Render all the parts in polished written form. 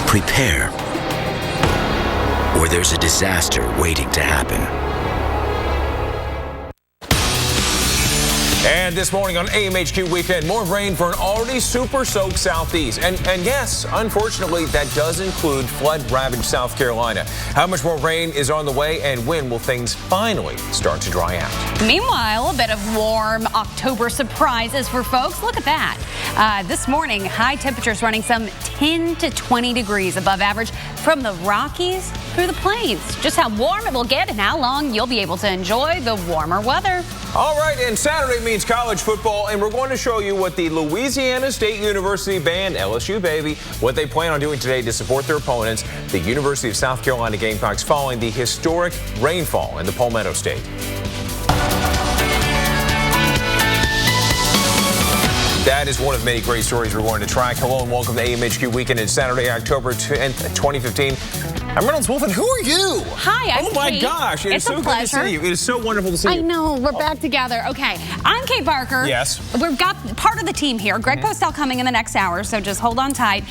prepare, or there's a disaster waiting to happen. And this morning on AMHQ Weekend, more rain for an already super-soaked southeast. And yes, unfortunately, that does include flood-ravaged South Carolina. How much more rain is on the way, and when will things finally start to dry out? Meanwhile, a bit of warm October surprises for folks. Look at that. This morning, high temperatures running some 10 to 20 degrees above average from the Rockies through the plains. Just how warm it will get and how long you'll be able to enjoy the warmer weather. All right, and Saturday means college football, and we're going to show you what the Louisiana State University band, LSU baby, what they plan on doing today to support their opponents, the University of South Carolina Gamecocks, following the historic rainfall in the Palmetto State. That is one of many great stories we're going to track. Hello and welcome to AMHQ Weekend. It's Saturday, October 10th, 2015. I'm Reynolds Wolfen. Who are you? Hi, I'm Oh my Kate. gosh, it is so good to see you. It is so wonderful to see you. I know, we're back together. Okay, I'm Kate Barker. Yes. We've got part of the team here. Greg Postel coming in the next hour, so just hold on tight.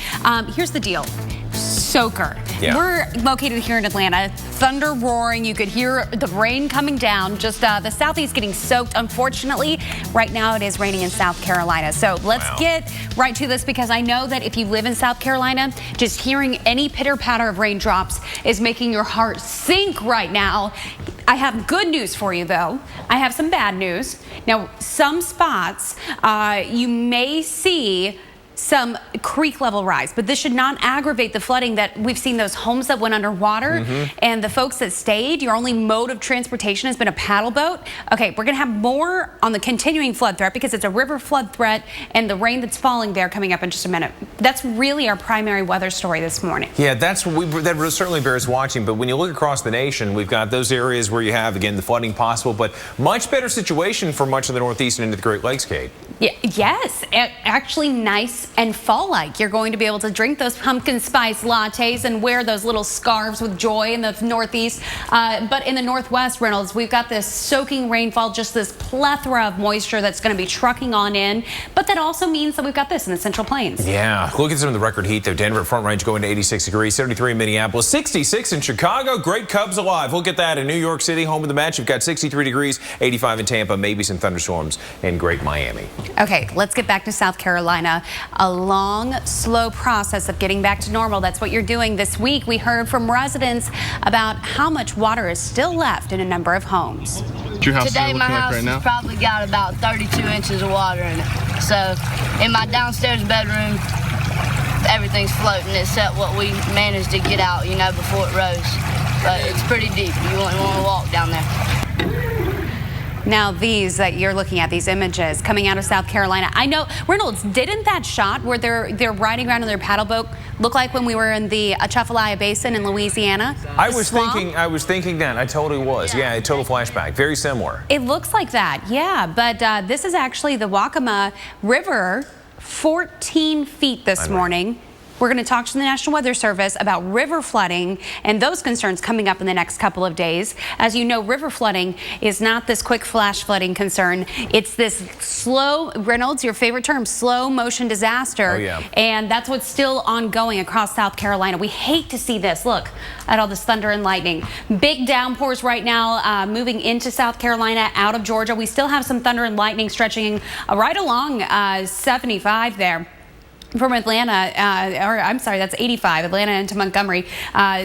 Here's the deal. Soaker. Yeah. We're located here in Atlanta. Thunder roaring. You could hear the rain coming down. Just the southeast getting soaked. Unfortunately, right now it is raining in South Carolina. So let's get right to this, because I know that if you live in South Carolina, just hearing any pitter patter of raindrops is making your heart sink right now. I have good news for you, though. I have some bad news. Now, some spots you may see some creek level rise, but this should not aggravate the flooding that we've seen. Those homes that went underwater and the folks that stayed, your only mode of transportation has been a paddle boat. Okay, we're gonna have more on the continuing flood threat, because it's a river flood threat and the rain that's falling there coming up in just a minute. That's really our primary weather story this morning. Yeah, that certainly bears watching. But when you look across the nation, we've got those areas where you have, again, the flooding possible, but much better situation for much of the Northeast and into the Great Lakes, Kate. Yeah, yes, actually nice and fall-like. You're going to be able to drink those pumpkin spice lattes and wear those little scarves with joy in the Northeast. But in the Northwest, Reynolds, we've got this soaking rainfall, just this plethora of moisture that's going to be trucking on in. But that also means that we've got this in the Central Plains. Yeah, look at some of the record heat, though. Denver Front Range going to 86 degrees, 73 in Minneapolis, 66 in Chicago. Great Cubs alive. Look at that in New York City, home of the match. You've got 63 degrees, 85 in Tampa, maybe some thunderstorms in Great Miami. Okay, let's get back to South Carolina. A long, slow process of getting back to normal. That's what you're doing this week. We heard from residents about how much water is still left in a number of homes. Today, my house has probably got about 32 inches of water in it. So, in my downstairs bedroom, everything's floating except what we managed to get out, before it rose. But it's pretty deep. You wouldn't want to walk down there. Now, these that you're looking at, these images coming out of South Carolina. I know, Reynolds, didn't that shot where they're riding around in their paddle boat look like when we were in the Atchafalaya Basin in Louisiana? I was thinking that. I totally was. Yeah, a total flashback. Very similar. It looks like that, yeah. But this is actually the Waccamaw River, 14 feet this morning. We're going to talk to the National Weather Service about river flooding and those concerns coming up in the next couple of days. As you know, river flooding is not this quick flash flooding concern. It's this slow, Reynolds, your favorite term, slow motion disaster. Oh, yeah. And that's what's still ongoing across South Carolina. We hate to see this. Look at all this thunder and lightning. Big downpours right now moving into South Carolina, out of Georgia. We still have some thunder and lightning stretching right along 75 there. From Atlanta, that's 85, Atlanta into Montgomery.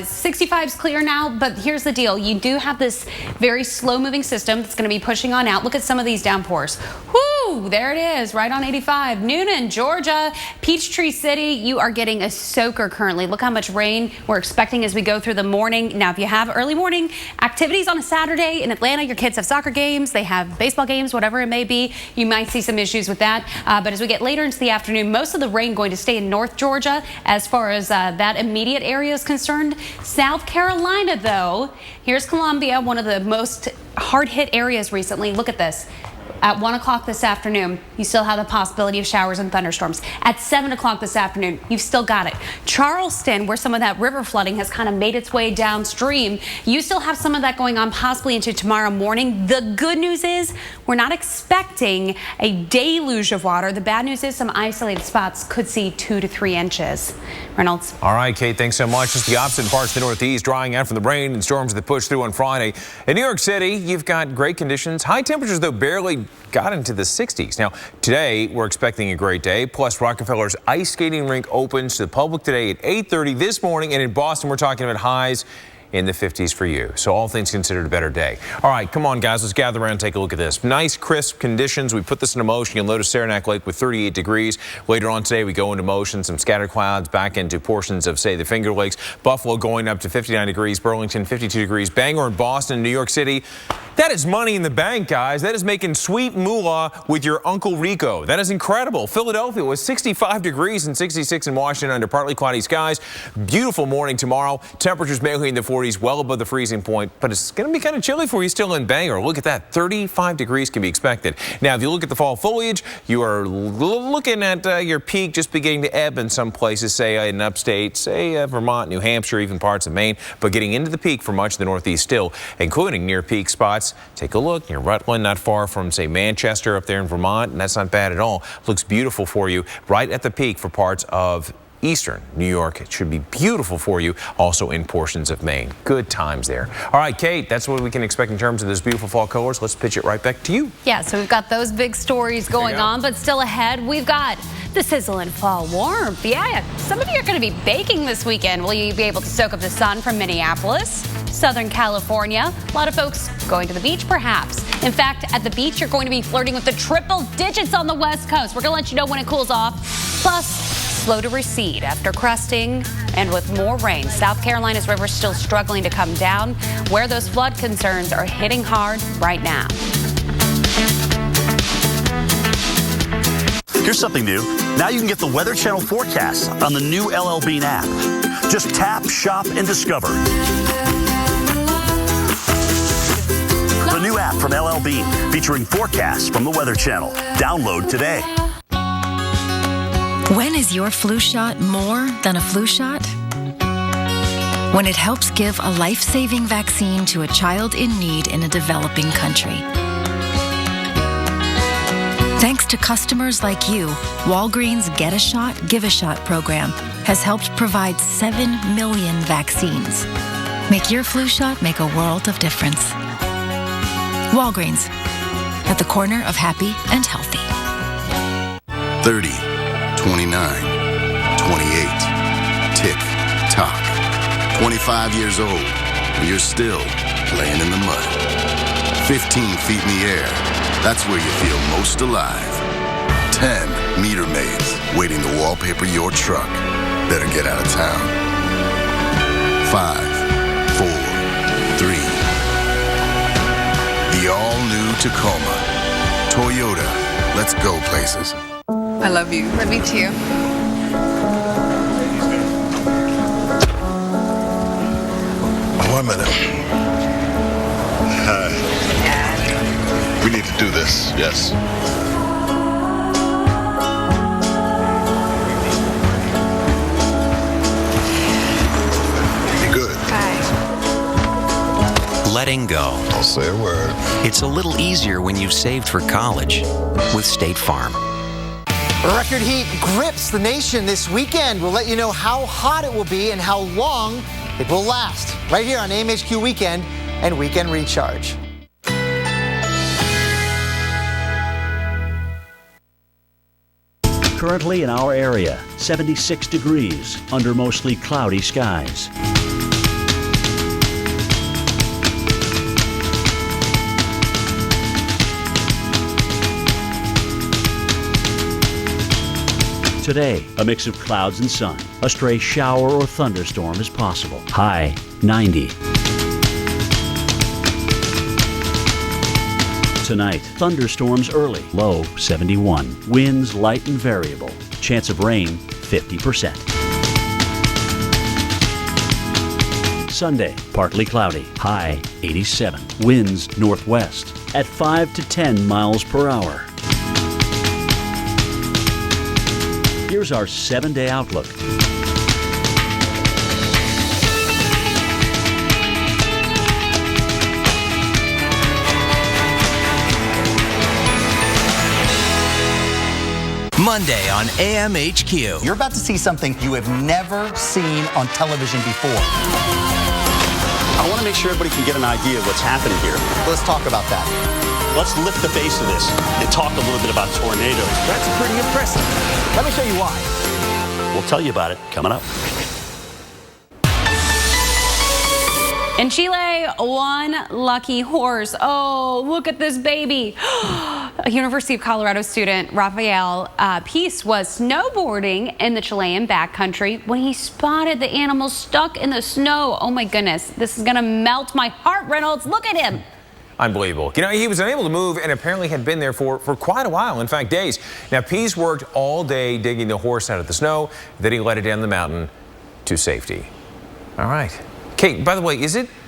65 is clear now, but here's the deal. You do have this very slow-moving system that's going to be pushing on out. Look at some of these downpours. Whoo, there it is, right on 85. Noonan, Georgia, Peachtree City, you are getting a soaker currently. Look how much rain we're expecting as we go through the morning. Now, if you have early morning activities on a Saturday in Atlanta, your kids have soccer games, they have baseball games, whatever it may be, you might see some issues with that. But as we get later into the afternoon, most of the rain going to stay in North Georgia as far as that immediate area is concerned. South Carolina, though, here's Columbia, one of the most hard-hit areas recently. Look at this. At 1 o'clock this afternoon, you still have the possibility of showers and thunderstorms. At 7 o'clock this afternoon, you've still got it. Charleston, where some of that river flooding has kind of made its way downstream, you still have some of that going on possibly into tomorrow morning. The good news is we're not expecting a deluge of water. The bad news is some isolated spots could see 2 to 3 inches. Reynolds. All right, Kate, thanks so much. Just the opposite in parts of the Northeast, drying out from the rain and storms that push through on Friday. In New York City, you've got great conditions. High temperatures, though, barely got into the 60s. Now, today, we're expecting a great day. Plus, Rockefeller's ice skating rink opens to the public today at 8:30 this morning. And in Boston, we're talking about highs in the 50s for you. So all things considered, a better day. All right, come on, guys. Let's gather around and take a look at this. Nice, crisp conditions. We put this into motion. You'll notice Saranac Lake with 38 degrees. Later on today, we go into motion. Some scattered clouds back into portions of, say, the Finger Lakes. Buffalo going up to 59 degrees. Burlington, 52 degrees. Bangor and Boston, New York City. That is money in the bank, guys. That is making sweet moolah with your Uncle Rico. That is incredible. Philadelphia was 65 degrees and 66 in Washington under partly cloudy skies. Beautiful morning tomorrow. Temperatures mainly in the 40s, well above the freezing point, but it's going to be kind of chilly for you still in Bangor. Look at that. 35 degrees can be expected. Now, if you look at the fall foliage, you are looking at your peak just beginning to ebb in some places, say in upstate, say Vermont, New Hampshire, even parts of Maine, but getting into the peak for much of the Northeast still, including near peak spots. Take a look near Rutland, not far from, say, Manchester up there in Vermont, and that's not bad at all. Looks beautiful for you right at the peak for parts of eastern New York. It should be beautiful for you also in portions of Maine. Good times there. All right, Kate, that's what we can expect in terms of those beautiful fall colors. Let's pitch it right back to you. Yeah, so we've got those big stories going on, but still ahead, we've got the sizzle and fall warmth. Yeah, some of you are going to be baking this weekend. Will you be able to soak up the sun from Minneapolis, Southern California? A lot of folks going to the beach, perhaps. In fact, at the beach, you're going to be flirting with the triple digits on the West Coast. We're going to let you know when it cools off. Plus, slow to recede after crusting and with more rain. South Carolina's rivers still struggling to come down, where those flood concerns are hitting hard right now. Here's something new. Now you can get the Weather Channel forecast on the new LL Bean app. Just tap, shop, and discover. The new app from LL Bean, featuring forecasts from the Weather Channel. Download today. When is your flu shot more than a flu shot? When it helps give a life-saving vaccine to a child in need in a developing country. Thanks to customers like you, Walgreens Get a Shot, Give a Shot program has helped provide 7 million vaccines. Make your flu shot make a world of difference. Walgreens, at the corner of happy and healthy. 30, 29, 28, tick, tock. 25 years old, and you're still laying in the mud. 15 feet in the air, that's where you feel most alive. 10 meter maids waiting to wallpaper your truck. Better get out of town. 5, 4, 3. The all-new Tacoma. Toyota, let's go places. I love you. Love you too. One minute. We need to do this, yes. Good. Bye. Letting go. Don't say a word. It's a little easier when you've saved for college with State Farm. Record heat grips the nation this weekend. We'll let you know how hot it will be and how long it will last. Right here on AMHQ Weekend and Weekend Recharge. Currently in our area, 76 degrees under mostly cloudy skies. Today, a mix of clouds and sun. A stray shower or thunderstorm is possible. High 90. Tonight, thunderstorms early. Low 71. Winds light and variable. Chance of rain 50%. Sunday, partly cloudy, high 87. Winds northwest at 5 to 10 miles per hour. Here's our 7-day outlook. Monday on AMHQ. You're about to see something you have never seen on television before. I want to make sure everybody can get an idea of what's happening here. Let's talk about that. Let's lift the base of this and talk a little bit about tornadoes. That's pretty impressive. Let me show you why. We'll tell you about it coming up. In Chile, one lucky horse. Oh, look at this baby. A University of Colorado student, Rafael Peace, was snowboarding in the Chilean backcountry when he spotted the animal stuck in the snow. Oh my goodness, this is gonna melt my heart, Reynolds. Look at him. Unbelievable. You know, he was unable to move and apparently had been there for quite a while, in fact, days. Now, Peace worked all day digging the horse out of the snow, then he let it down the mountain to safety. All right. Kate, by the way,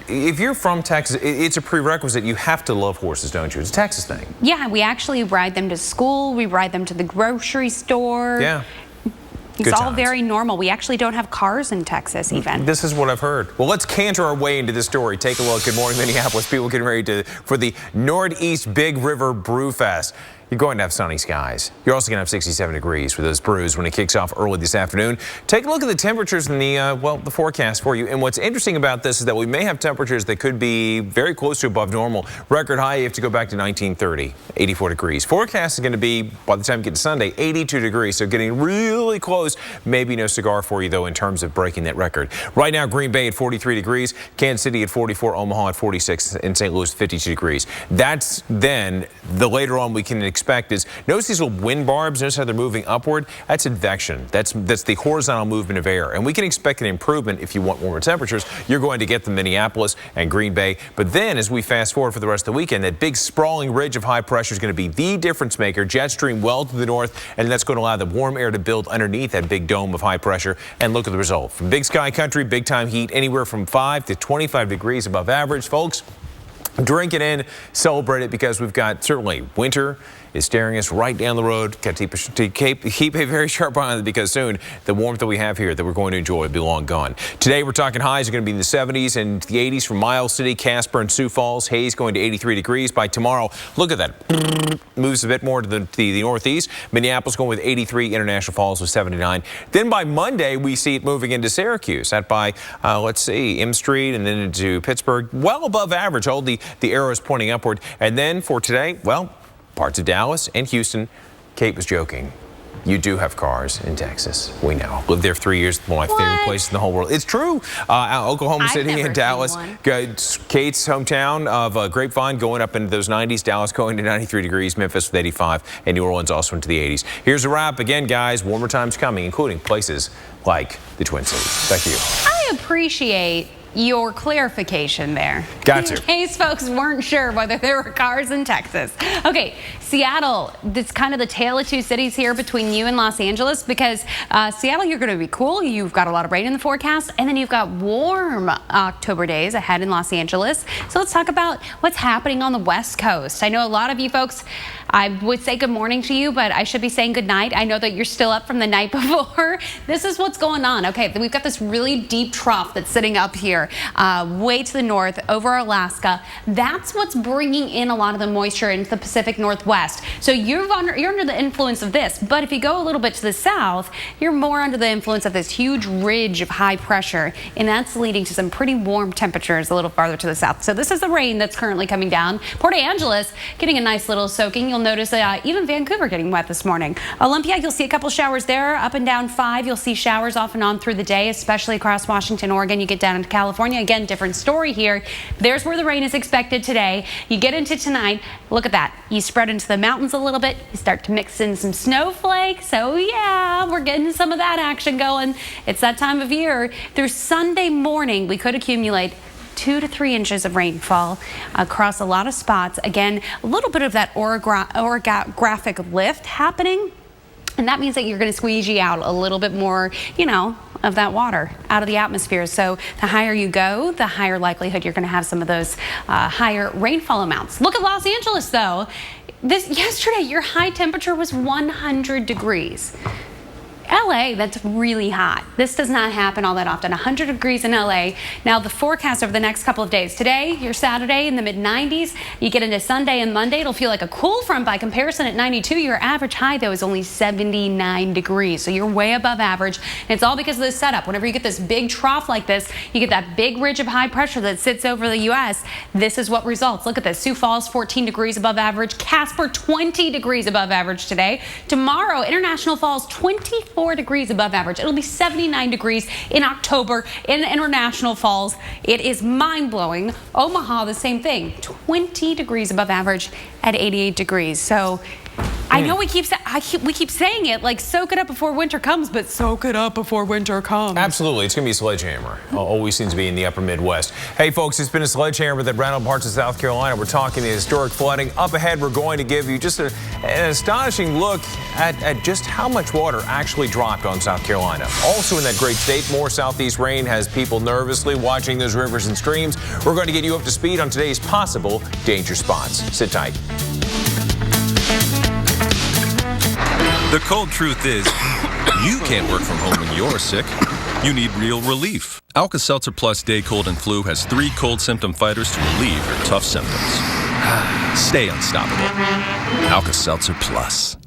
if you're from Texas, it's a prerequisite. You have to love horses, don't you? It's a Texas thing. Yeah, we actually ride them to school. We ride them to the grocery store. Yeah. It's all very normal. We actually don't have cars in Texas even. This is what I've heard. Well, let's canter our way into this story. Take a look. Good morning, Minneapolis. People getting ready for the Northeast Big River Brew Fest. You're going to have sunny skies. You're also going to have 67 degrees for those brews when it kicks off early this afternoon. Take a look at the temperatures in the forecast for you. And what's interesting about this is that we may have temperatures that could be very close to above normal. Record high, you have to go back to 1930, 84 degrees. Forecast is going to be, by the time you get to Sunday, 82 degrees. So getting really close. Maybe no cigar for you, though, in terms of breaking that record. Right now, Green Bay at 43 degrees, Kansas City at 44, Omaha at 46, and St. Louis 52 degrees. That's then the later on we can expect is, notice these little wind barbs, notice how they're moving upward? That's advection. That's the horizontal movement of air. And we can expect an improvement if you want warmer temperatures. You're going to get the Minneapolis and Green Bay. But then as we fast forward for the rest of the weekend, that big sprawling ridge of high pressure is going to be the difference maker. Jet stream well to the north, and that's going to allow the warm air to build underneath that big dome of high pressure. And look at the result. From big sky country, big time heat, anywhere from 5 to 25 degrees above average, folks. Drink it in, celebrate it, because we've got certainly winter is staring us right down the road. Got to keep a very sharp eye on it, because soon the warmth that we have here that we're going to enjoy will be long gone. Today we're talking highs are going to be in the 70s and the 80s from Miles City, Casper, and Sioux Falls. Hays going to 83 degrees by tomorrow. Look at that. Moves a bit more to the northeast. Minneapolis going with 83. International Falls with 79. Then by Monday we see it moving into Syracuse. That by let's see, M Street and then into Pittsburgh. Well above average. All the arrows pointing upward. And then for today, well, parts of Dallas and Houston. Kate was joking. You do have cars in Texas. We know. Lived there for 3 years. One of my favorite places in the whole world. It's true. Oklahoma City and Dallas. Kate's hometown of Grapevine going up into those 90s. Dallas going to 93 degrees. Memphis with 85. And New Orleans also into the 80s. Here's a wrap. Again, guys, warmer times coming, including places like the Twin Cities. Thank you. I appreciate your clarification there. Got to. In case folks weren't sure whether there were cars in Texas. Okay, Seattle, it's kind of the tale of two cities here between you and Los Angeles, because Seattle, you're going to be cool. You've got a lot of rain in the forecast, and then you've got warm October days ahead in Los Angeles. So let's talk about what's happening on the West Coast. I know a lot of you folks, I would say good morning to you, but I should be saying good night. I know that you're still up from the night before. This is what's going on. Okay, we've got this really deep trough that's sitting up here, way to the north over Alaska. That's what's bringing in a lot of the moisture into the Pacific Northwest. So you're under the influence of this. But if you go a little bit to the south, you're more under the influence of this huge ridge of high pressure, and that's leading to some pretty warm temperatures a little farther to the south. So this is the rain that's currently coming down. Port Angeles getting a nice little soaking. You'll notice even Vancouver getting wet this morning. Olympia, you'll see a couple showers there. Up and down 5, you'll see showers off and on through the day, especially across Washington, Oregon. You get down into California. Again, different story here. There's where the rain is expected today. You get into tonight. Look at that. You spread into the mountains a little bit. You start to mix in some snowflakes. So yeah, we're getting some of that action going. It's that time of year. Through Sunday morning, we could accumulate 2 to 3 inches of rainfall across a lot of spots. Again, a little bit of that orographic lift happening. And that means that you're going to squeegee out a little bit more, you know, of that water out of the atmosphere. So the higher you go, the higher likelihood you're going to have some of those higher rainfall amounts. Look at Los Angeles, though. Yesterday, your high temperature was 100 degrees. LA, that's really hot. This does not happen all that often. 100 degrees in LA. Now the forecast over the next couple of days. Today, your Saturday in the mid-90s. You get into Sunday and Monday, it'll feel like a cool front by comparison at 92. Your average high, though, is only 79 degrees. So you're way above average. And it's all because of this setup. Whenever you get this big trough like this, you get that big ridge of high pressure that sits over the U.S. This is what results. Look at this. Sioux Falls, 14 degrees above average. Casper, 20 degrees above average today. Tomorrow, International Falls, 24 degrees above average. It'll be 79 degrees in October in International Falls. It is mind-blowing. Omaha, the same thing, 20 degrees above average at 88 degrees. So I know we keep saying it, like soak it up before winter comes, but soak it up before winter comes. Absolutely. It's going to be a sledgehammer. Always seems to be in the upper Midwest. Hey, folks, it's been a sledgehammer that rattled parts of South Carolina. We're talking the historic flooding. Up ahead, we're going to give you just an astonishing look at just how much water actually dropped on South Carolina. Also in that great state, more southeast rain has people nervously watching those rivers and streams. We're going to get you up to speed on today's possible danger spots. Sit tight. The cold truth is, you can't work from home when you're sick. You need real relief. Alka-Seltzer Plus Day Cold and Flu has 3 cold symptom fighters to relieve your tough symptoms. Stay unstoppable. Alka-Seltzer Plus.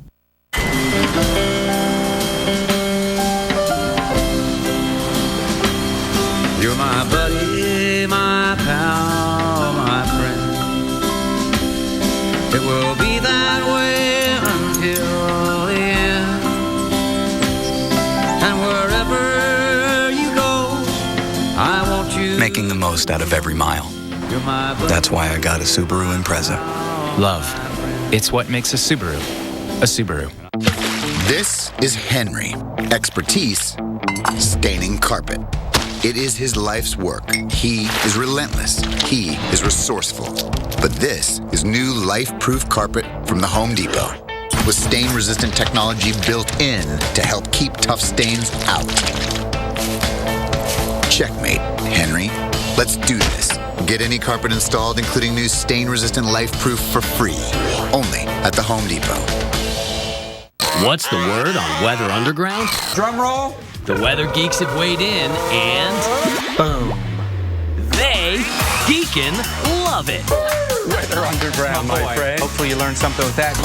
You're my buddy, my pal, my friend. It will be that way until the end. And wherever you go, I want you. Making the most out of every mile. That's why I got a Subaru Impreza. Love. It's what makes a Subaru a Subaru. This is Henry. Expertise, staining carpet. It is his life's work. He is relentless. He is resourceful. But this is new life-proof carpet from the Home Depot, with stain-resistant technology built in to help keep tough stains out. Checkmate, Henry. Let's do this. Get any carpet installed, including new stain-resistant life-proof, for free. Only at the Home Depot. What's the word on Weather Underground? Drum roll. The weather geeks have weighed in, and boom. They geekin' love it. Weather Underground, my friend. Hopefully you learned something with that.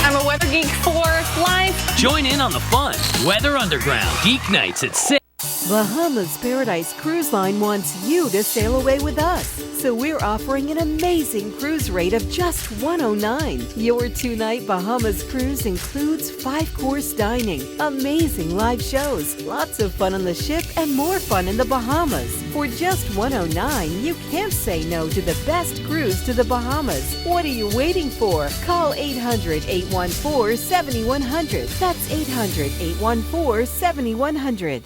I'm a weather geek for life. Join in on the fun. Weather Underground, Geek Nights at 6. Bahamas Paradise Cruise Line wants you to sail away with us. So we're offering an amazing cruise rate of just $109. Your 2-night Bahamas cruise includes 5-course dining, amazing live shows, lots of fun on the ship, and more fun in the Bahamas. For just $109, you can't say no to the best cruise to the Bahamas. What are you waiting for? Call 800-814-7100. That's 800-814-7100.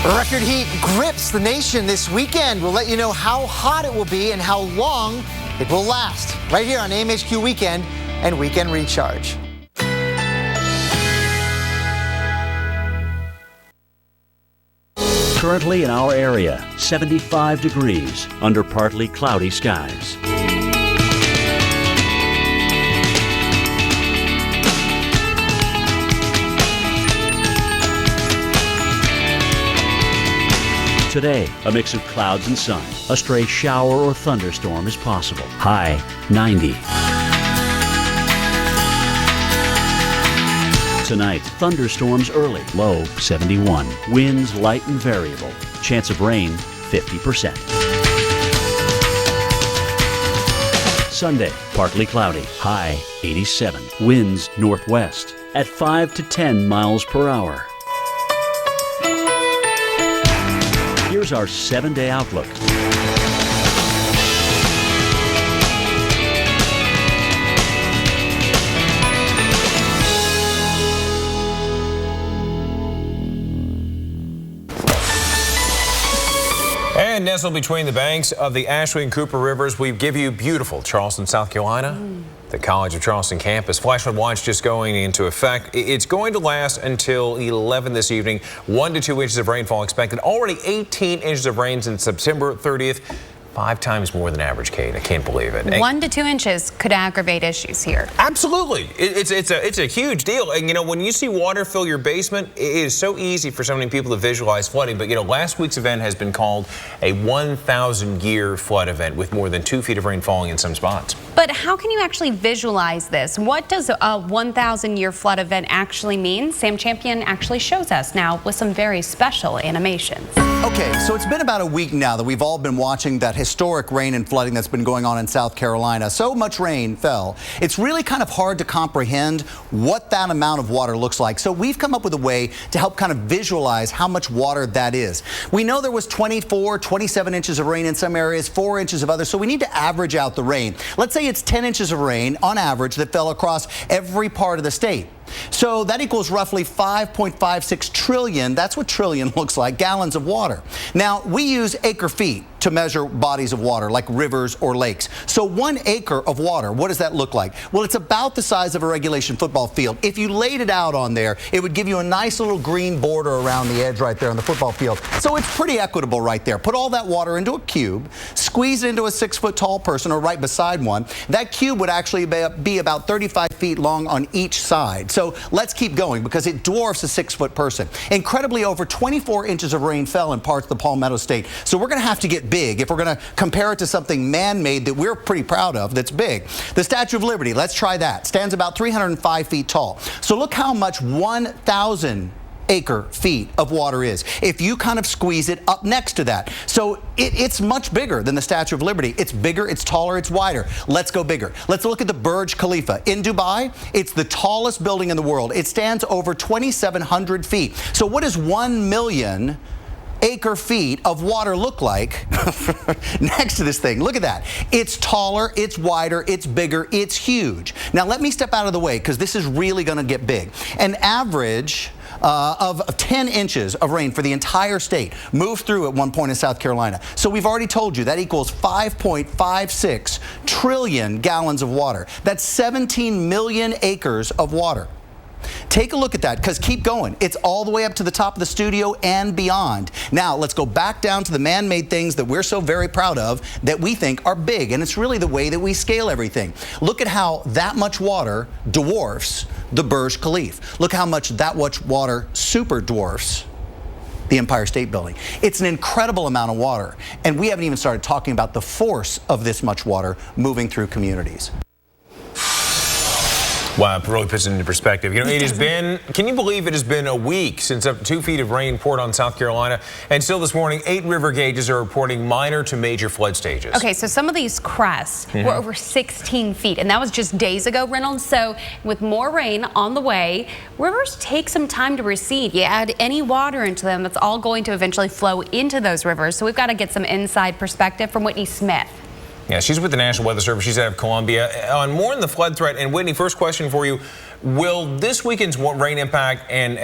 Record heat grips the nation this weekend. We'll let you know how hot it will be and how long it will last. Right here on AMHQ Weekend and Weekend Recharge. Currently in our area, 75 degrees under partly cloudy skies. Today, a mix of clouds and sun. A stray shower or thunderstorm is possible. High 90. Tonight, thunderstorms early. Low 71. Winds light and variable. Chance of rain 50%. Sunday, partly cloudy. High 87. Winds northwest at 5 to 10 miles per hour. Here's our 7-day outlook. And nestled between the banks of the Ashley and Cooper Rivers, we give you beautiful Charleston, South Carolina. The College of Charleston campus. Flash flood watch just going into effect. It's going to last until 11 this evening. 1 to 2 inches of rainfall expected. Already 18 inches of rain since September 30th. 5 times more than average, Kate. I can't believe it. 1 to 2 inches could aggravate issues here. Absolutely. It's a huge deal. And, you know, when you see water fill your basement, it is so easy for so many people to visualize flooding. But, you know, last week's event has been called a 1,000-year flood event with more than 2 feet of rain falling in some spots. But how can you actually visualize this? What does a 1,000-year flood event actually mean? Sam Champion actually shows us now with some very special animations. Okay, so it's been about a week now that we've all been watching that historic rain and flooding that's been going on in South Carolina. So much rain fell. It's really kind of hard to comprehend what that amount of water looks like. So we've come up with a way to help kind of visualize how much water that is. We know there was 24, 27 inches of rain in some areas, 4 inches of others. So we need to average out the rain. Let's say it's 10 inches of rain on average that fell across every part of the state. So that equals roughly 5.56 trillion, that's what trillion looks like, gallons of water. Now, we use acre feet to measure bodies of water like rivers or lakes. So 1 acre of water, what does that look like? Well, it's about the size of a regulation football field. If you laid it out on there, it would give you a nice little green border around the edge right there on the football field. So it's pretty equitable right there. Put all that water into a cube, squeeze it into a 6-foot tall person or right beside one. That cube would actually be about 35 feet long on each side. So let's keep going because it dwarfs a 6-foot person. Incredibly, over 24 inches of rain fell in parts of the Palmetto State. So we're going to have to get big if we're going to compare it to something man-made that we're pretty proud of that's big. The Statue of Liberty, let's try that. Stands about 305 feet tall. So look how much 1,000 acre feet of water is if you kind of squeeze it up next to that. So it's much bigger than the Statue of Liberty. It's bigger, it's taller, it's wider. Let's go bigger. Let's look at the Burj Khalifa in Dubai. It's the tallest building in the world. It stands over 2,700 feet. So what does 1 million acre feet of water look like next to this thing? Look at that. It's taller, it's wider, it's bigger, it's huge. Now let me step out of the way because this is really going to get big. An average of 10 inches of rain for the entire state moved through at one point in South Carolina. So we've already told you that equals 5.56 trillion gallons of water. That's 17 million acres of water. Take a look at that, because keep going. It's all the way up to the top of the studio and beyond. Now, let's go back down to the man-made things that we're so very proud of that we think are big, and it's really the way that we scale everything. Look at how that much water dwarfs the Burj Khalifa. Look how much that much water super dwarfs the Empire State Building. It's an incredible amount of water, and we haven't even started talking about the force of this much water moving through communities. Wow, it really puts it into perspective. You know, it has been, can you believe it has been a week since up to 2 feet of rain poured on South Carolina? And still this morning, 8 river gauges are reporting minor to major flood stages. Okay, so some of these crests were over 16 feet, and that was just days ago, Reynolds. So with more rain on the way, rivers take some time to recede. You add any water into them, that's all going to eventually flow into those rivers. So we've got to get some inside perspective from Whitney Smith. Yeah, she's with the National Weather Service. She's out of Columbia. On more on the flood threat, and Whitney, first question for you. Will this weekend's rain impact, and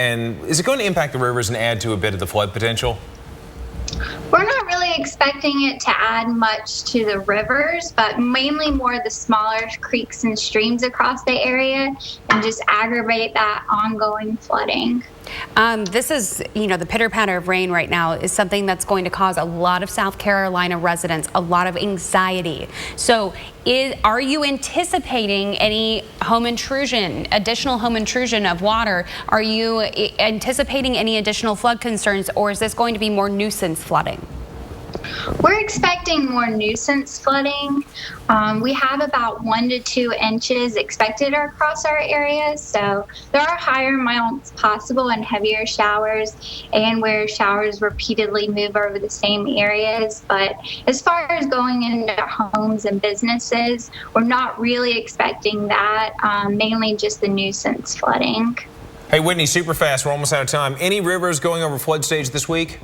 is it going to impact the rivers and add to a bit of the flood potential? We're not really expecting it to add much to the rivers, but mainly more the smaller creeks and streams across the area and just aggravate that ongoing flooding. This is, the pitter patter of rain right now is something that's going to cause a lot of South Carolina residents a lot of anxiety. So are you anticipating any home intrusion, additional home intrusion of water? Are you anticipating any additional flood concerns, or is this going to be more nuisance flooding? We're expecting more nuisance flooding. We have about 1 to 2 inches expected across our areas, so there are higher amounts possible and heavier showers, and where showers repeatedly move over the same areas. But as far as going into homes and businesses, we're not really expecting that, mainly just the nuisance flooding. Hey, Whitney, super fast. We're almost out of time. Any rivers going over flood stage this week?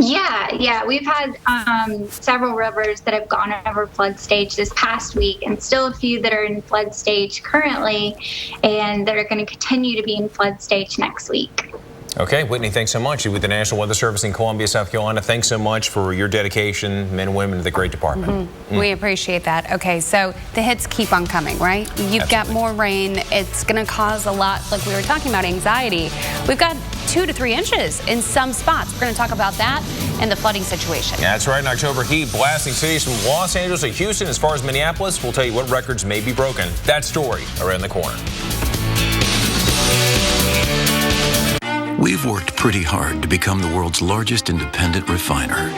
Yeah, we've had several rivers that have gone over flood stage this past week, and still a few that are in flood stage currently, and that are going to continue to be in flood stage next week. Okay, Whitney, thanks so much. You're with the National Weather Service in Columbia, South Carolina. Thanks so much for your dedication, men and women of the great department. We appreciate that. Okay, so the hits keep on coming, right? You've got more rain. It's going to cause a lot, like we were talking about, anxiety. We've got 2 to 3 inches in some spots. We're going to talk about that and the flooding situation. That's right. An October heat blasting cities from Los Angeles to Houston as far as Minneapolis. We'll tell you what records may be broken. That story around the corner. We've worked pretty hard to become the world's largest independent refiner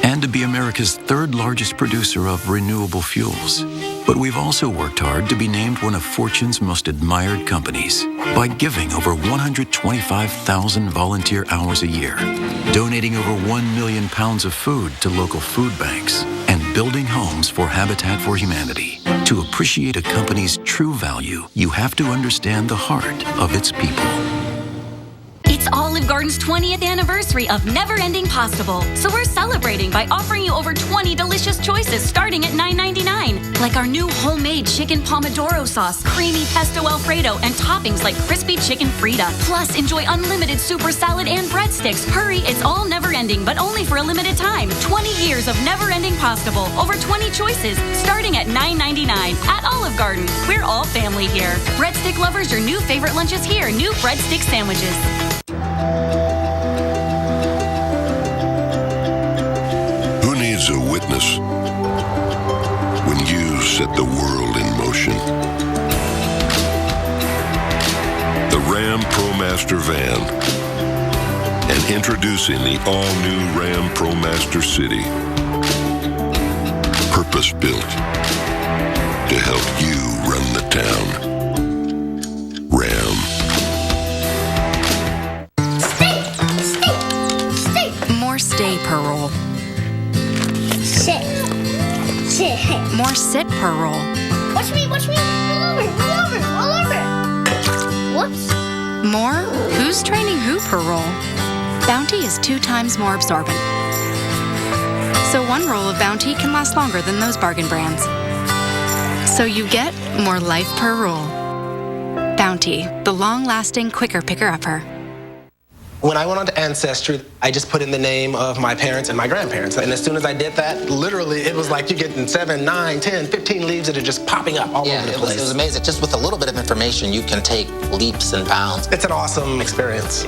and to be America's 3rd largest producer of renewable fuels. But we've also worked hard to be named one of Fortune's most admired companies by giving over 125,000 volunteer hours a year, donating over 1 million pounds of food to local food banks, and building homes for Habitat for Humanity. To appreciate a company's true value, you have to understand the heart of its people. It's Olive Garden's 20th anniversary of Never Ending Possible. So we're celebrating by offering you over 20 delicious choices starting at $9.99. Like our new homemade chicken pomodoro sauce, creamy pesto Alfredo, and toppings like crispy chicken Frita. Plus, enjoy unlimited super salad and breadsticks. Hurry, it's all never ending, but only for a limited time. 20 years of Never Ending Possible. Over 20 choices starting at $9.99 at Olive Garden. We're all family here. Breadstick lovers, your new favorite lunch is here. New breadstick sandwiches. Who needs a witness when you set the world in motion? The Ram ProMaster van, and introducing the all-new Ram ProMaster City, purpose-built to help you run the town. Ram. More stay per roll. Sit. More sit per roll. Watch me. Roll over. Whoops. More who's training who per roll. Bounty is 2 times more absorbent. So 1 roll of Bounty can last longer than those bargain brands. So you get more life per roll. Bounty, the long-lasting, quicker picker-upper. When I went on to Ancestry, I just put in the name of my parents and my grandparents. And as soon as I did that, literally, it was like you're getting 7, 9, 10, 15 leaves that are just popping up all over the place. It was amazing. Just with a little bit of information, you can take leaps and bounds. It's an awesome experience.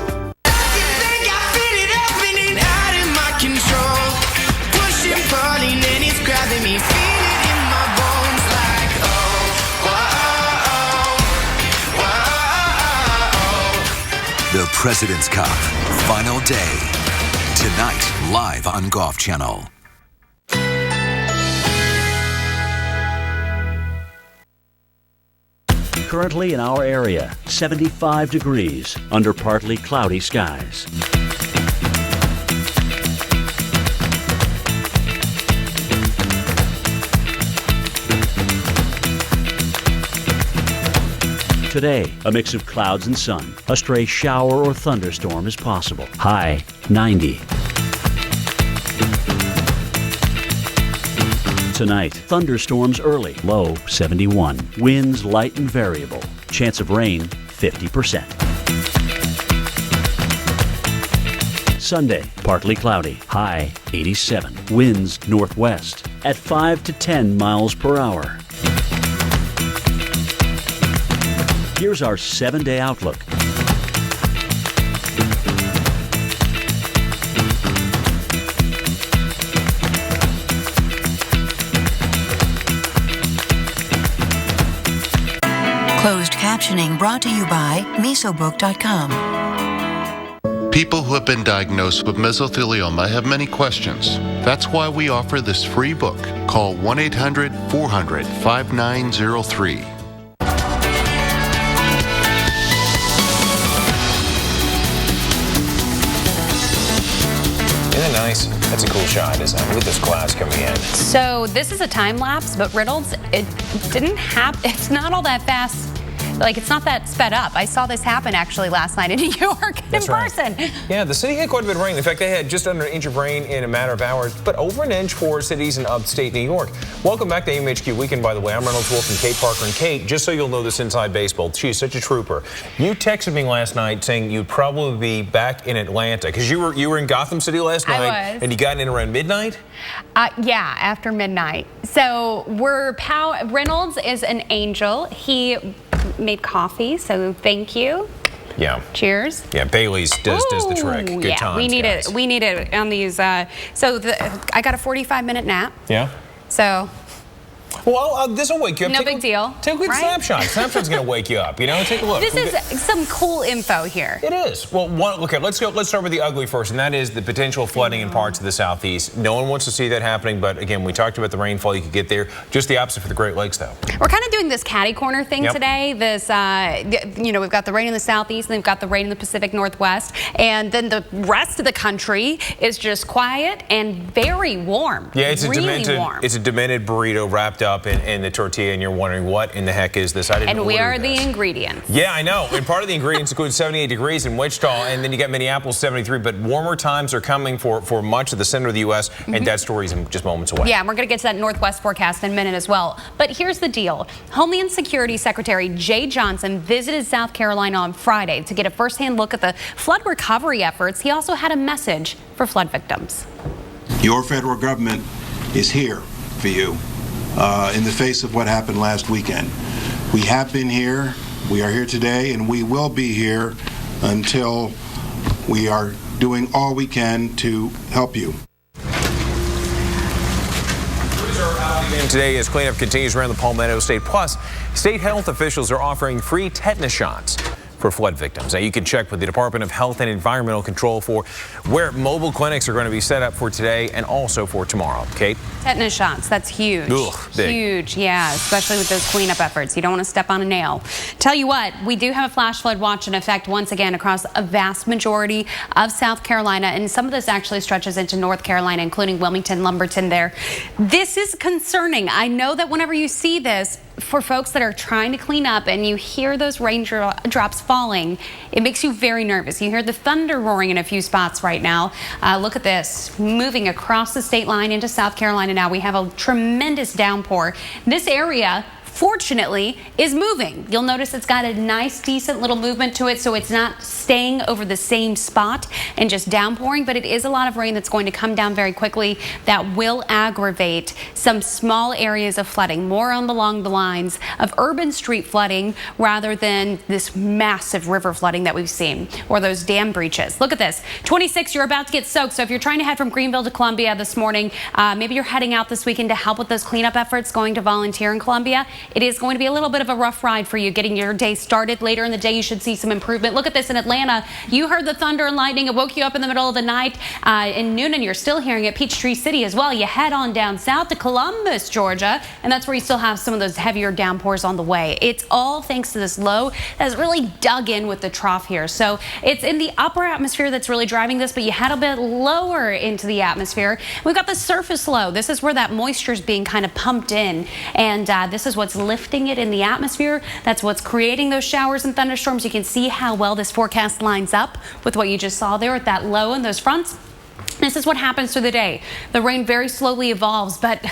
The President's Cup, final day. Tonight, live on Golf Channel. Currently in our area, 75 degrees under partly cloudy skies. Today, a mix of clouds and sun. A stray shower or thunderstorm is possible. High 90. Tonight, thunderstorms early. Low 71. Winds light and variable. Chance of rain 50%. Sunday, partly cloudy. High 87. Winds northwest at 5 to 10 miles per hour. Here's our 7-day outlook. Closed captioning brought to you by Mesobook.com. People who have been diagnosed with mesothelioma have many questions. That's why we offer this free book. Call 1-800-400-5903. Nice. That's a cool shot, isn't it? With this glass coming in. So this is a time lapse, but Reynolds, it didn't happen. It's not all that fast like it's not that sped up. I saw this happen actually last night in New York in person. Yeah, the city had quite a bit of rain. In fact, they had just under an inch of rain in a matter of hours, but over an inch for cities in upstate New York. Welcome back to AMHQ Weekend, by the way. I'm Reynolds Wolf and Kate Parker. And Kate, just so you'll know this inside baseball, she's such a trooper. You texted me last night saying you'd probably be back in Atlanta because you were in Gotham City last night. I was. And you got in around midnight? Yeah, after midnight. So Reynolds is an angel. He made coffee, so thank you. Yeah. Cheers. Yeah, Bailey's does the trick. Good yeah, times, we need guys. it. We need it on these. I got a 45-minute nap. Yeah. So. Well, this will wake you up. No big deal. Take a quick snapshot. Snapshot's going to wake you up. You know, take a look. This is some cool info here. It is. Well, okay, let's start with the ugly first, and that is the potential flooding in parts of the southeast. No one wants to see that happening, but again, we talked about the rainfall you could get there. Just the opposite for the Great Lakes, though. We're kind of doing this catty corner thing today. This, we've got the rain in the southeast, and we've got the rain in the Pacific Northwest, and then the rest of the country is just quiet and very warm. Yeah, it's really warm. It's a demented burrito wrapped up in the tortilla, and you're wondering what in the heck is this? I didn't. And we are the ingredients. Yeah, I know. And part of the ingredients include 78 degrees in Wichita, and then you got Minneapolis 73. But warmer times are coming for much of the center of the U.S., and that story is just moments away. Yeah, and we're going to get to that Northwest forecast in a minute as well. But here's the deal. Homeland Security Secretary Jay Johnson visited South Carolina on Friday to get a firsthand look at the flood recovery efforts. He also had a message for flood victims. Your federal government is here for you. In the face of what happened last weekend. We have been here, we are here today, and we will be here until we are doing all we can to help you. Today as cleanup continues around the Palmetto State. Plus, state health officials are offering free tetanus shots for flood victims. Now, you can check with the Department of Health and Environmental Control for where mobile clinics are going to be set up for today and also for tomorrow. Kate? Tetanus shots, that's huge. Ugh, big. Huge, yeah, especially with those cleanup efforts. You don't want to step on a nail. Tell you what, we do have a flash flood watch in effect once again across a vast majority of South Carolina, and some of this actually stretches into North Carolina, including Wilmington, Lumberton there. This is concerning. I know that whenever you see this, for folks that are trying to clean up and you hear those raindrops falling, it makes you very nervous. You hear the thunder roaring in a few spots right now. Look at this, moving across the state line into South Carolina now. We have a tremendous downpour. This area, fortunately, is moving. You'll notice it's got a nice, decent little movement to it, so it's not staying over the same spot and just downpouring, but it is a lot of rain that's going to come down very quickly that will aggravate some small areas of flooding, more along the lines of urban street flooding rather than this massive river flooding that we've seen or those dam breaches. Look at this, 26, you're about to get soaked, so if you're trying to head from Greenville to Columbia this morning, maybe you're heading out this weekend to help with those cleanup efforts, going to volunteer in Columbia, it is going to be a little bit of a rough ride for you getting your day started. Later in the day, you should see some improvement. Look at this in Atlanta. You heard the thunder and lightning. It woke you up in the middle of the night. In Noonan, you're still hearing it. Peachtree City as well. You head on down south to Columbus, Georgia, and that's where you still have some of those heavier downpours on the way. It's all thanks to this low that's really dug in with the trough here. So it's in the upper atmosphere that's really driving this, but you head a bit lower into the atmosphere. We've got the surface low. This is where that moisture is being kind of pumped in, and this is what's lifting it in the atmosphere. That's what's creating those showers and thunderstorms. You can see how well this forecast lines up with what you just saw there at that low and those fronts. This is what happens through the day. The rain very slowly evolves, but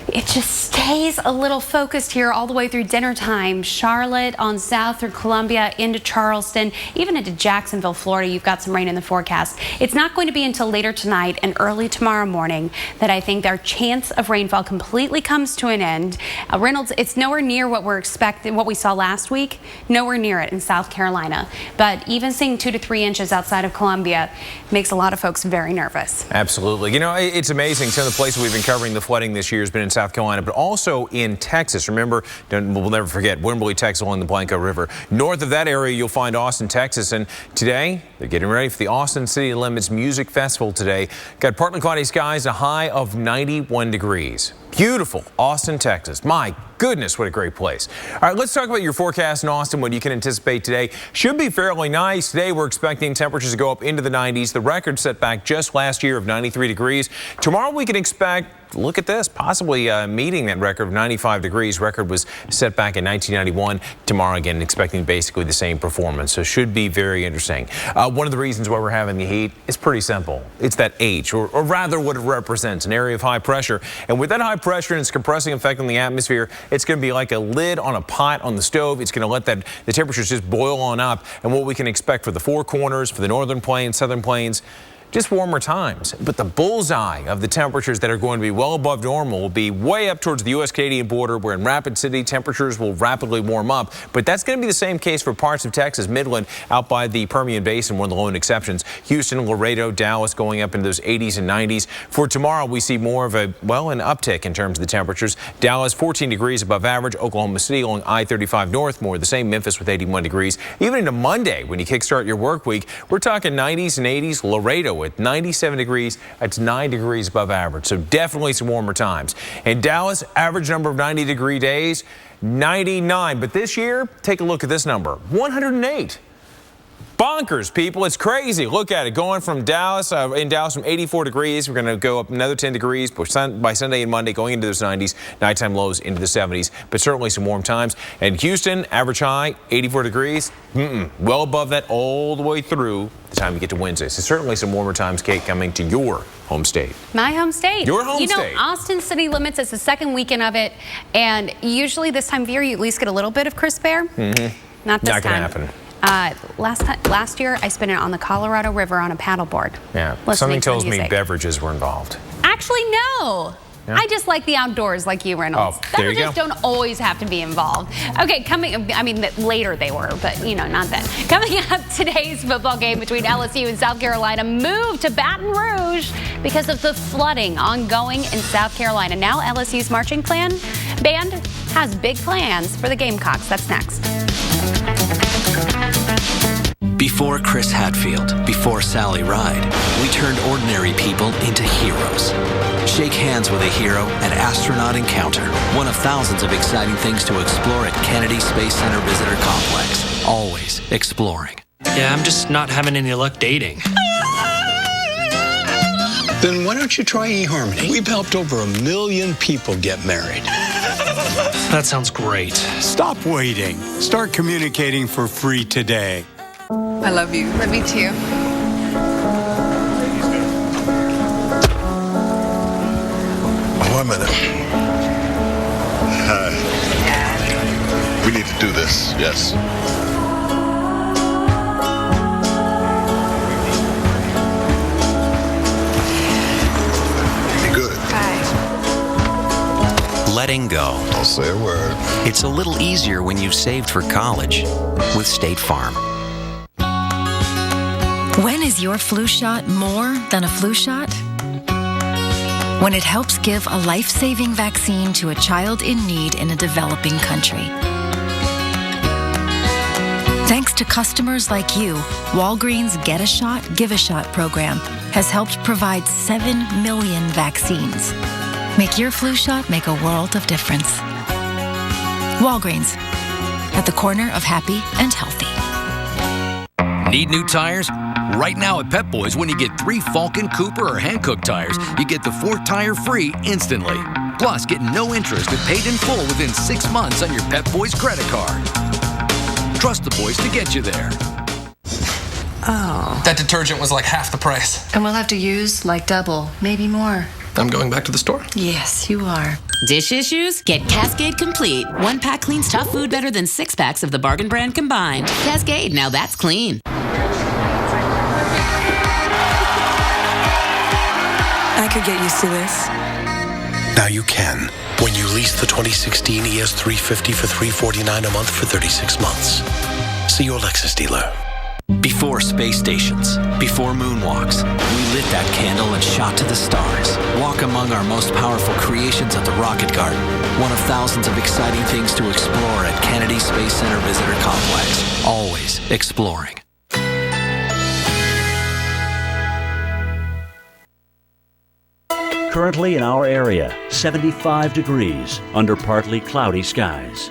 it just stays a little focused here all the way through dinner time. Charlotte on south through Columbia into Charleston, even into Jacksonville, Florida. You've got some rain in the forecast. It's not going to be until later tonight and early tomorrow morning that I think our chance of rainfall completely comes to an end. Reynolds, it's nowhere near what we're expecting, what we saw last week, nowhere near it in South Carolina. But even seeing 2 to 3 inches outside of Columbia makes a lot of folks very nervous. Absolutely. You know, it's amazing. Some of the places we've been covering the flooding this year has been in South Carolina, but also in Texas. Remember, we'll never forget Wimberley, Texas, along the Blanco River. North of that area, you'll find Austin, Texas. And today, they're getting ready for the Austin City Limits Music Festival today. Got partly cloudy skies, a high of 91 degrees. Beautiful Austin, Texas. My goodness, what a great place. All right, let's talk about your forecast in Austin, what you can anticipate today. Should be fairly nice. Today, we're expecting temperatures to go up into the 90s. The record set back just last year of 93 degrees. Tomorrow, we can expect, look at this, possibly meeting that record of 95 degrees. Record was set back in 1991. Tomorrow, again, expecting basically the same performance. So should be very interesting. One of the reasons why we're having the heat is pretty simple. It's that H, or rather what it represents, an area of high pressure. And with that high pressure and its compressing effect on the atmosphere, it's going to be like a lid on a pot on the stove. It's going to let the temperatures just boil on up. And what we can expect for the Four Corners, for the Northern Plains, Southern Plains, just warmer times. But the bullseye of the temperatures that are going to be well above normal will be way up towards the U.S.-Canadian border, where in Rapid City, temperatures will rapidly warm up. But that's going to be the same case for parts of Texas, Midland, out by the Permian Basin, one of the lone exceptions. Houston, Laredo, Dallas going up into those 80s and 90s. For tomorrow, we see more of an uptick in terms of the temperatures. Dallas, 14 degrees above average. Oklahoma City along I-35 North, more of the same. Memphis with 81 degrees. Even into Monday, when you kickstart your work week, we're talking 90s and 80s. Laredo with 97 degrees, that's 9 degrees above average. So definitely some warmer times. In Dallas, average number of 90-degree days, 99. But this year, take a look at this number, 108. Bonkers, people. It's crazy. Look at it. Going from Dallas, in Dallas from 84 degrees, we're going to go up another 10 degrees by Sunday and Monday, going into those 90s, nighttime lows into the 70s, but certainly some warm times. And Houston, average high, 84 degrees, well above that all the way through the time you get to Wednesday. So certainly some warmer times, Kate, coming to your home state. My home state. Your home state. You know, Austin city limits, it's the second weekend of it, and usually this time of year, you at least get a little bit of crisp air. Not this time. Not going to happen. Last year, I spent it on the Colorado River on a paddleboard. Yeah, something tells me beverages were involved. Actually, no. Yeah. I just like the outdoors like you, Reynolds. Oh, there you go. Beverages don't always have to be involved. Okay, later they were, but, not then. Coming up, today's football game between LSU and South Carolina moved to Baton Rouge because of the flooding ongoing in South Carolina. Now LSU's marching band has big plans for the Gamecocks. That's next. Before Chris Hadfield, before Sally Ride, we turned ordinary people into heroes. Shake hands with a hero at Astronaut Encounter, one of thousands of exciting things to explore at Kennedy Space Center Visitor Complex. Always exploring. Yeah, I'm just not having any luck dating. Then why don't you try eHarmony? We've helped over 1 million people get married. That sounds great. Stop waiting. Start communicating for free today. I love you. Love you too. One minute. We need to do this, yes. Good. Letting go. Don't say a word. It's a little easier when you've saved for college with State Farm. When is your flu shot more than a flu shot? When it helps give a life-saving vaccine to a child in need in a developing country. Thanks to customers like you, Walgreens Get a Shot, Give a Shot program has helped provide 7 million vaccines. Make your flu shot make a world of difference. Walgreens, at the corner of happy and healthy. Need new tires? Right now at Pep Boys, when you get 3 Falcon, Cooper, or Hankook tires, you get the 4th tire free instantly. Plus, get no interest and paid in full within 6 months on your Pep Boys credit card. Trust the boys to get you there. Oh. That detergent was like half the price. And we'll have to use like double, maybe more. I'm going back to the store. Yes, you are. Dish issues? Get Cascade Complete. 1 pack cleans tough food better than 6 packs of the bargain brand combined. Cascade, now that's clean. I could get used to this. Now you can, when you lease the 2016 ES350 for $349 a month for 36 months. See your Lexus dealer. Before space stations, before moonwalks, we lit that candle and shot to the stars. Walk among our most powerful creations at the Rocket Garden, one of thousands of exciting things to explore at Kennedy Space Center Visitor Complex. Always exploring. Currently in our area, 75 degrees under partly cloudy skies.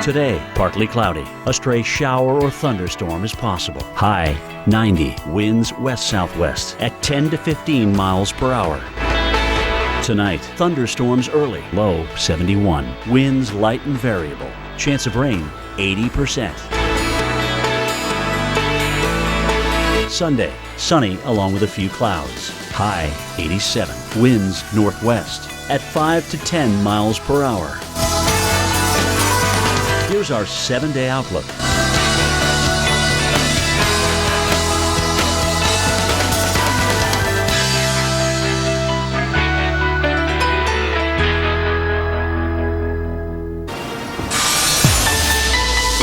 Today, partly cloudy. A stray shower or thunderstorm is possible. High 90. Winds west-southwest at 10 to 15 miles per hour. Tonight, thunderstorms early. Low 71. Winds light and variable. Chance of rain 80%. Sunday, sunny along with a few clouds. High 87. Winds northwest at 5 to 10 miles per hour. Here's our 7-day outlook.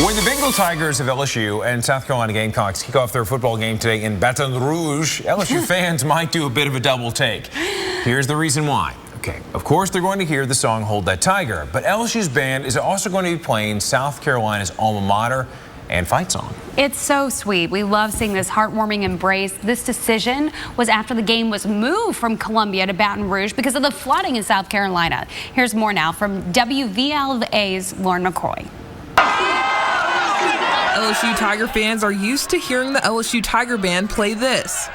When the Bengal Tigers of LSU and South Carolina Gamecocks kick off their football game today in Baton Rouge, LSU fans might do a bit of a double take. Here's the reason why. Okay, of course they're going to hear the song Hold That Tiger, but LSU's band is also going to be playing South Carolina's alma mater and fight song. It's so sweet. We love seeing this heartwarming embrace. This decision was after the game was moved from Columbia to Baton Rouge because of the flooding in South Carolina. Here's more now from WVLA's Lauren McCoy. LSU Tiger fans are used to hearing the LSU Tiger Band play this.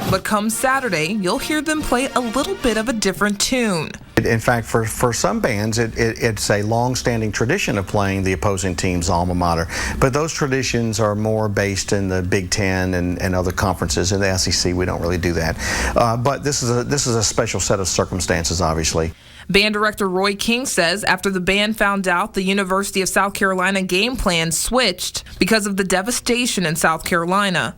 But come Saturday, you'll hear them play a little bit of a different tune. In fact, for some bands, it's a long-standing tradition of playing the opposing team's alma mater. But those traditions are more based in the Big Ten and other conferences. In the SEC, we don't really do that. But this is a special set of circumstances, obviously. Band director Roy King says after the band found out the University of South Carolina game plan switched because of the devastation in South Carolina,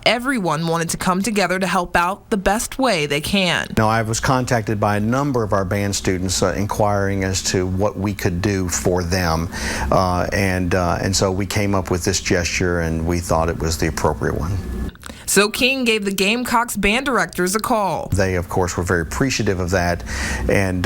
everyone wanted to come together to help out the best way they can. Now, I was contacted by a number of our band students inquiring as to what we could do for them, and so we came up with this gesture, and we thought it was the appropriate one. So King gave the Gamecocks band directors a call. They, of course, were very appreciative of that, and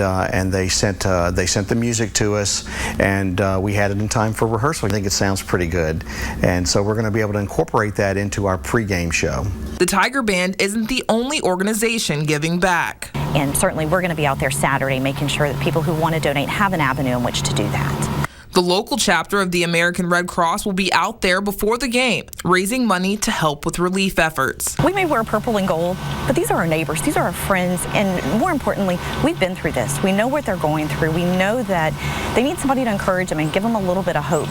they sent the music to us, and we had it in time for rehearsal. I think it sounds pretty good, and so we're going to be able to incorporate that into our pregame show. The Tiger Band isn't the only organization giving back. And certainly we're going to be out there Saturday making sure that people who want to donate have an avenue in which to do that. The local chapter of the American Red Cross will be out there before the game, raising money to help with relief efforts. We may wear purple and gold, but these are our neighbors, these are our friends, and more importantly, we've been through this. We know what they're going through. We know that they need somebody to encourage them and give them a little bit of hope.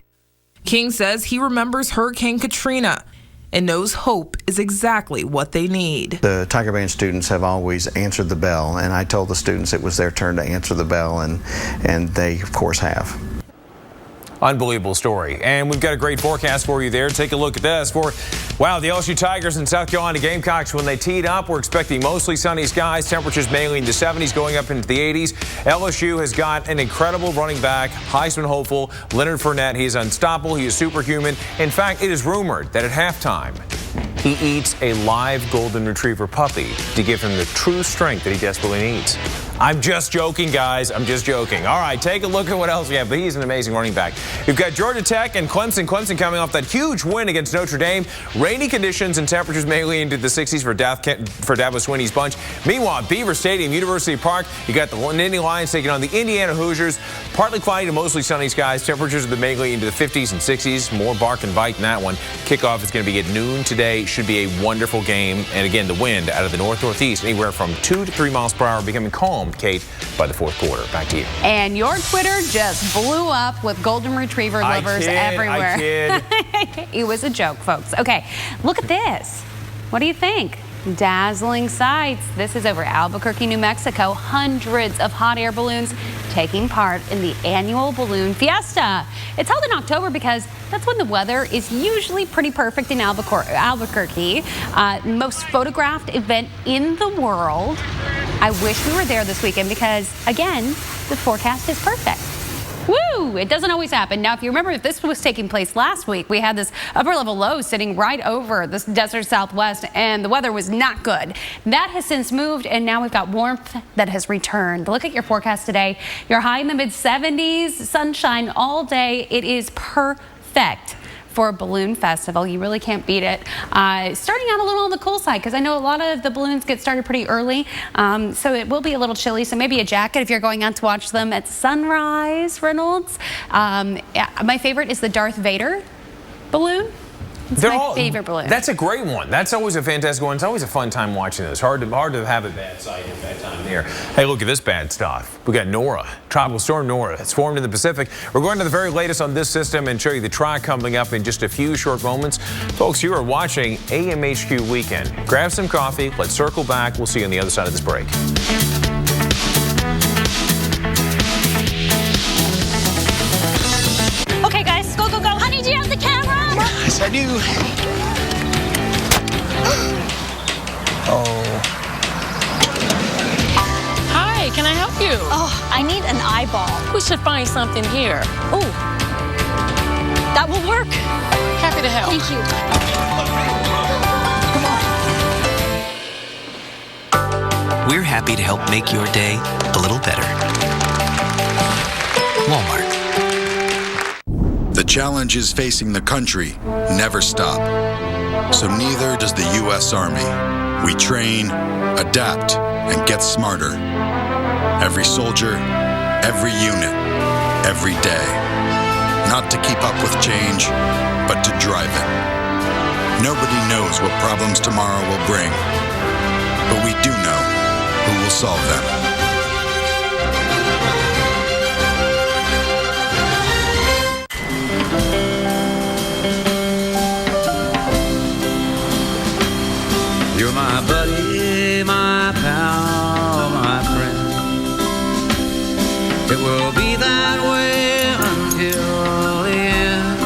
King says he remembers Hurricane Katrina and knows hope is exactly what they need. The Tiger Band students have always answered the bell, and I told the students it was their turn to answer the bell, and they, of course, have. Unbelievable story. And we've got a great forecast for you there. Take a look at this. Wow, the LSU Tigers and South Carolina Gamecocks, when they teed up, we're expecting mostly sunny skies. Temperatures mainly in the 70s, going up into the 80s. LSU has got an incredible running back, Heisman hopeful, Leonard Fournette. He is unstoppable. He is superhuman. In fact, it is rumored that at halftime, he eats a live golden retriever puppy to give him the true strength that he desperately needs. I'm just joking, guys. I'm just joking. All right, take a look at what else we have. But he's an amazing running back. We've got Georgia Tech and Clemson. Clemson coming off that huge win against Notre Dame. Rainy conditions and temperatures mainly into the 60s for Dabo Swinney's bunch. Meanwhile, at Beaver Stadium, University Park, you got the Nittany Lions taking on the Indiana Hoosiers. Partly cloudy to mostly sunny skies. Temperatures are mainly into the 50s and 60s. More bark and bite in that one. Kickoff is going to be at noon today. Should be a wonderful game. And again, the wind out of the north-northeast, anywhere from 2 to 3 miles per hour, becoming calm, Kate, by the fourth quarter. Back to you. And your Twitter just blew up with golden retriever lovers everywhere. I kid. It was a joke, folks. Okay, look at this. What do you think? Dazzling sights. This is over Albuquerque, New Mexico. Hundreds of hot air balloons taking part in the annual Balloon Fiesta. It's held in October because that's when the weather is usually pretty perfect in Albuquerque. Most photographed event in the world. I wish we were there this weekend because, again, the forecast is perfect. Woo! Woo! It doesn't always happen. Now, if you remember, if this was taking place last week, we had this upper level low sitting right over the desert Southwest, and the weather was not good. That has since moved, and now we've got warmth that has returned. Look at your forecast today. Your high in the mid-70s, sunshine all day. It is perfect for a balloon festival. You really can't beat it. Starting out a little on the cool side, because I know a lot of the balloons get started pretty early, so it will be a little chilly, so maybe a jacket if you're going out to watch them at sunrise, Reynolds. My favorite is the Darth Vader balloon. It's my favorite balloon. That's a great one. That's always a fantastic one. It's always a fun time watching this. Hard to have a bad sight at that time here. Hey, look at this bad stuff. We got Nora, Tropical Storm Nora. It's formed in the Pacific. We're going to the very latest on this system and show you the track coming up in just a few short moments. Folks, you are watching AMHQ Weekend. Grab some coffee. Let's circle back. We'll see you on the other side of this break. Okay, guys, go, go, go. Honey, do you have the camera? Yes, I do. Oh. Hi, can I help you? Oh, I need an eyeball. We should find something here. Oh, that will work. Happy to help. Thank you. We're happy to help make your day a little better. Walmart. The challenges facing the country never stop. So neither does the U.S. Army. We train, adapt, and get smarter. Every soldier, every unit, every day. Not to keep up with change, but to drive it. Nobody knows what problems tomorrow will bring. But we do know who will solve them. You're my buddy, my pal, my friend. It will be that way until the end.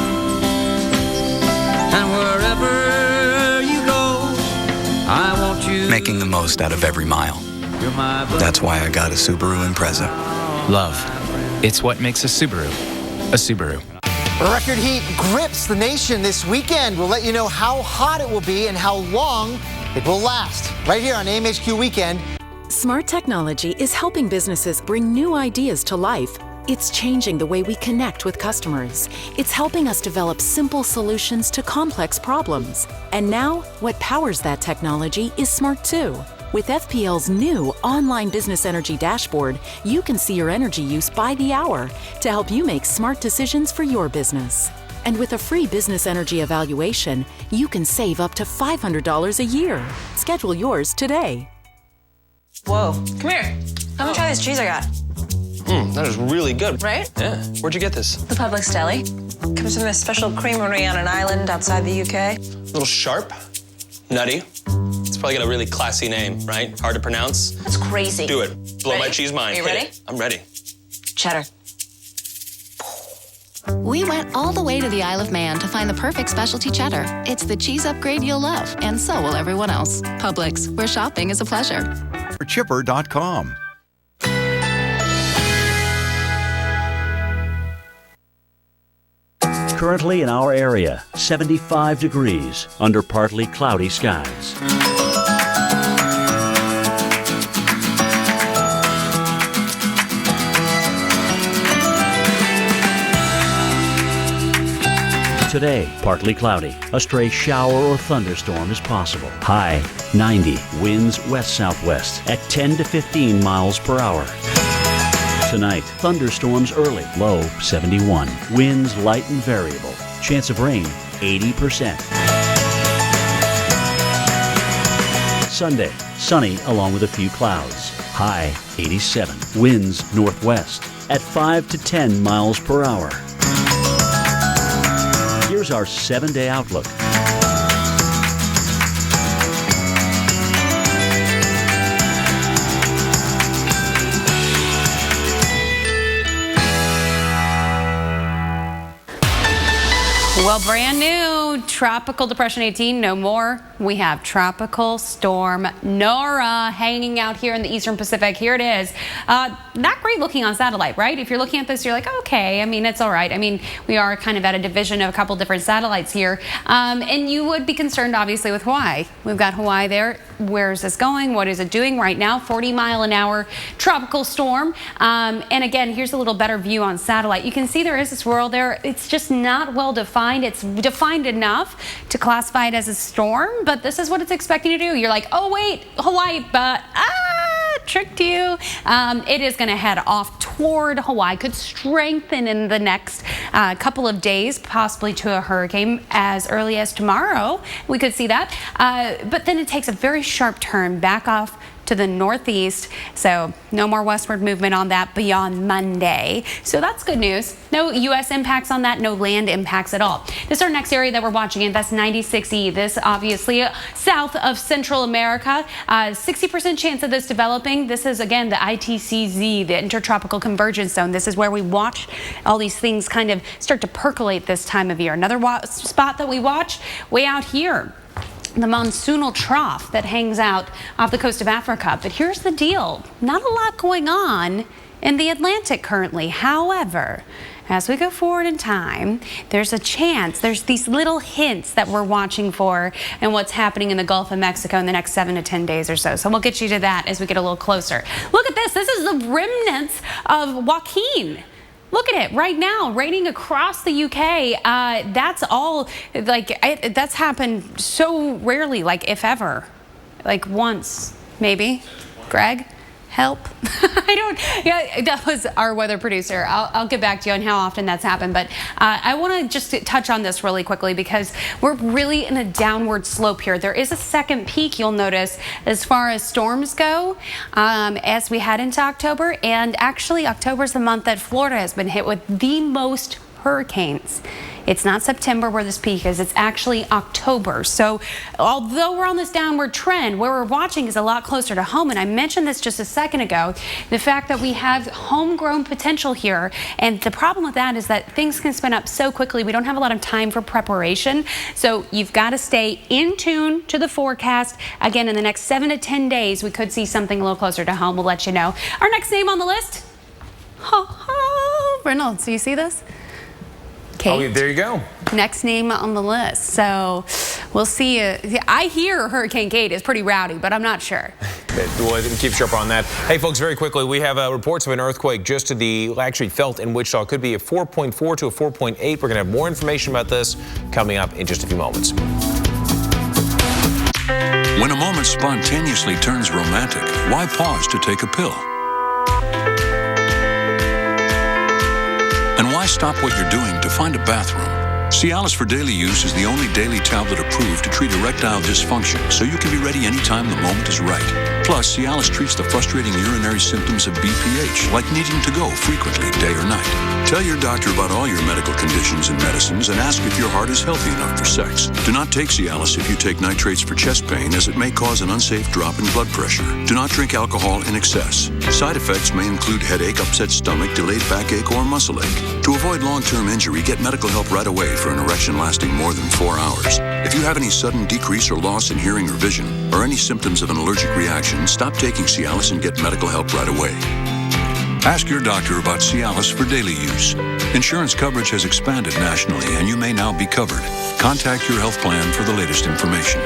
And wherever you go, I want you. Making the most out of every mile. That's why I got a Subaru Impreza. Love. It's what makes a Subaru a Subaru. Record heat grips the nation this weekend. We'll let you know how hot it will be and how long it will last. Right here on AMHQ Weekend. Smart technology is helping businesses bring new ideas to life. It's changing the way we connect with customers. It's helping us develop simple solutions to complex problems. And now, what powers that technology is smart too. With FPL's new online business energy dashboard, you can see your energy use by the hour to help you make smart decisions for your business. And with a free business energy evaluation, you can save up to $500 a year. Schedule yours today. Whoa, come here. Come and try this cheese I got. That is really good. Right? Yeah. Where'd you get this? The Publix Deli. Comes from a special creamery on an island outside the UK. A little sharp, nutty. It's probably got a really classy name, right? Hard to pronounce. It's crazy. Do it. Blow my cheese mind. Are you Hit ready? it. I'm ready. Cheddar. We went all the way to the Isle of Man to find the perfect specialty cheddar. It's the cheese upgrade you'll love, and so will everyone else. Publix, where shopping is a pleasure. Chipper.com. Currently in our area, 75 degrees under partly cloudy skies. Today, partly cloudy. A stray shower or thunderstorm is possible. High 90. Winds west-southwest at 10 to 15 miles per hour. Tonight, thunderstorms early. Low 71. Winds light and variable. Chance of rain 80%. Sunday, sunny along with a few clouds. High 87. Winds northwest at 5 to 10 miles per hour. Here's our 7-day outlook. Well, brand new Tropical Depression 18, no more. We have Tropical Storm Nora hanging out here in the Eastern Pacific. Here it is. Not great looking on satellite, right? If you're looking at this, you're like, okay, I mean, it's all right. I mean, we are kind of at a division of a couple different satellites here. And you would be concerned, obviously, with Hawaii. We've got Hawaii there. Where is this going? What is it doing right now? 40-mile-an-hour tropical storm. And again, here's a little better view on satellite. You can see there is this swirl there. It's just not well defined. It's defined enough to classify it as a storm, but this is what it's expecting to do. You're like, oh wait, Hawaii, but tricked you. It is going to head off toward Hawaii, could strengthen in the next couple of days, possibly to a hurricane as early as tomorrow. We could see that. But then it takes a very sharp turn back off to the northeast, so no more westward movement on that beyond Monday. So that's good news. No U.S. impacts on that, no land impacts at all. This is our next area that we're watching, and that's 96E. This obviously south of Central America. 60% chance of this developing. This is, again, the ITCZ, the Intertropical Convergence Zone. This is where we watch all these things kind of start to percolate this time of year. Another spot that we watch way out here, the monsoonal trough that hangs out off the coast of Africa. But here's the deal. Not a lot going on in the Atlantic currently. However, as we go forward in time, there's a chance, there's these little hints that we're watching for and what's happening in the Gulf of Mexico in the next 7 to 10 days or so. So we'll get you to that as we get a little closer. Look at this. This is the remnants of Joaquin. Look at it right now, raining across the UK. That's all, like, that's happened so rarely, like, if ever. Like, once, maybe. Greg, help? Yeah, that was our weather producer. I'll get back to you on how often that's happened. But I want to just touch on this really quickly because we're really in a downward slope here. There is a second peak, you'll notice, as far as storms go as we head into October. And actually, October is the month that Florida has been hit with the most hurricanes. It's not September where this peak is, it's actually October. So although we're on this downward trend, where we're watching is a lot closer to home. And I mentioned this just a second ago, the fact that we have homegrown potential here. And the problem with that is that things can spin up so quickly. We don't have a lot of time for preparation. So you've got to stay in tune to the forecast. Again, in the next 7 to 10 days, we could see something a little closer to home. We'll let you know. Our next name on the list, Reynolds, do you see this? Kate. Oh, there you go. Next name on the list. So we'll see. I hear Hurricane Kate is pretty rowdy, but I'm not sure. We'll keep sharp on that. Hey, folks, very quickly, we have reports of an earthquake just to the actually felt in Wichita. Could be a 4.4 to a 4.8. We're going to have more information about this coming up in just a few moments. When a moment spontaneously turns romantic, why pause to take a pill? And why stop what you're doing to find a bathroom? Cialis for daily use is the only daily tablet approved to treat erectile dysfunction, so you can be ready anytime the moment is right. Plus, Cialis treats the frustrating urinary symptoms of BPH, like needing to go frequently, day or night. Tell your doctor about all your medical conditions and medicines and ask if your heart is healthy enough for sex. Do not take Cialis if you take nitrates for chest pain, as it may cause an unsafe drop in blood pressure. Do not drink alcohol in excess. Side effects may include headache, upset stomach, delayed backache, or muscle ache. To avoid long-term injury, get medical help right away for an erection lasting more than 4 hours. If you have any sudden decrease or loss in hearing or vision, or any symptoms of an allergic reaction, stop taking Cialis and get medical help right away. Ask your doctor about Cialis for daily use. Insurance coverage has expanded nationally, and you may now be covered. Contact your health plan for the latest information.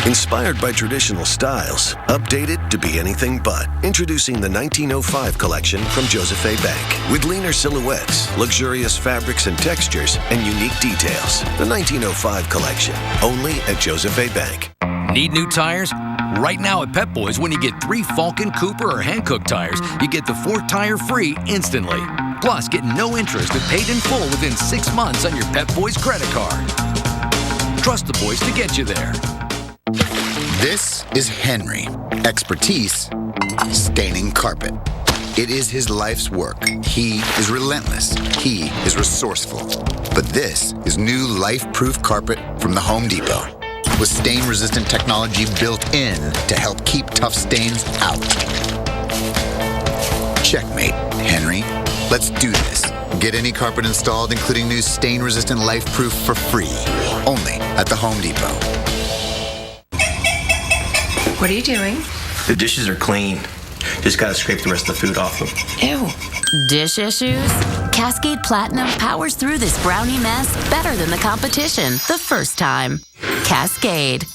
Inspired by traditional styles, updated to be anything but. Introducing the 1905 collection from Joseph A. Bank. With leaner silhouettes, luxurious fabrics and textures, and unique details. The 1905 collection, only at Joseph A. Bank. Need new tires? Right now at Pep Boys, when you get 3 Falcon, Cooper, or Hankook tires, you get the 4th tire free instantly. Plus, get no interest and paid in full within 6 months on your Pep Boys credit card. Trust the boys to get you there. This is Henry. Expertise, staining carpet. It is his life's work. He is relentless. He is resourceful. But this is new life-proof carpet from the Home Depot, with stain-resistant technology built in to help keep tough stains out. Checkmate, Henry. Let's do this. Get any carpet installed, including new stain-resistant life-proof, for free. only at the Home Depot. What are you doing? The dishes are clean. Just gotta scrape the rest of the food off them. Ew. Dish issues? Cascade Platinum powers through this brownie mess better than the competition the first time. Cascade.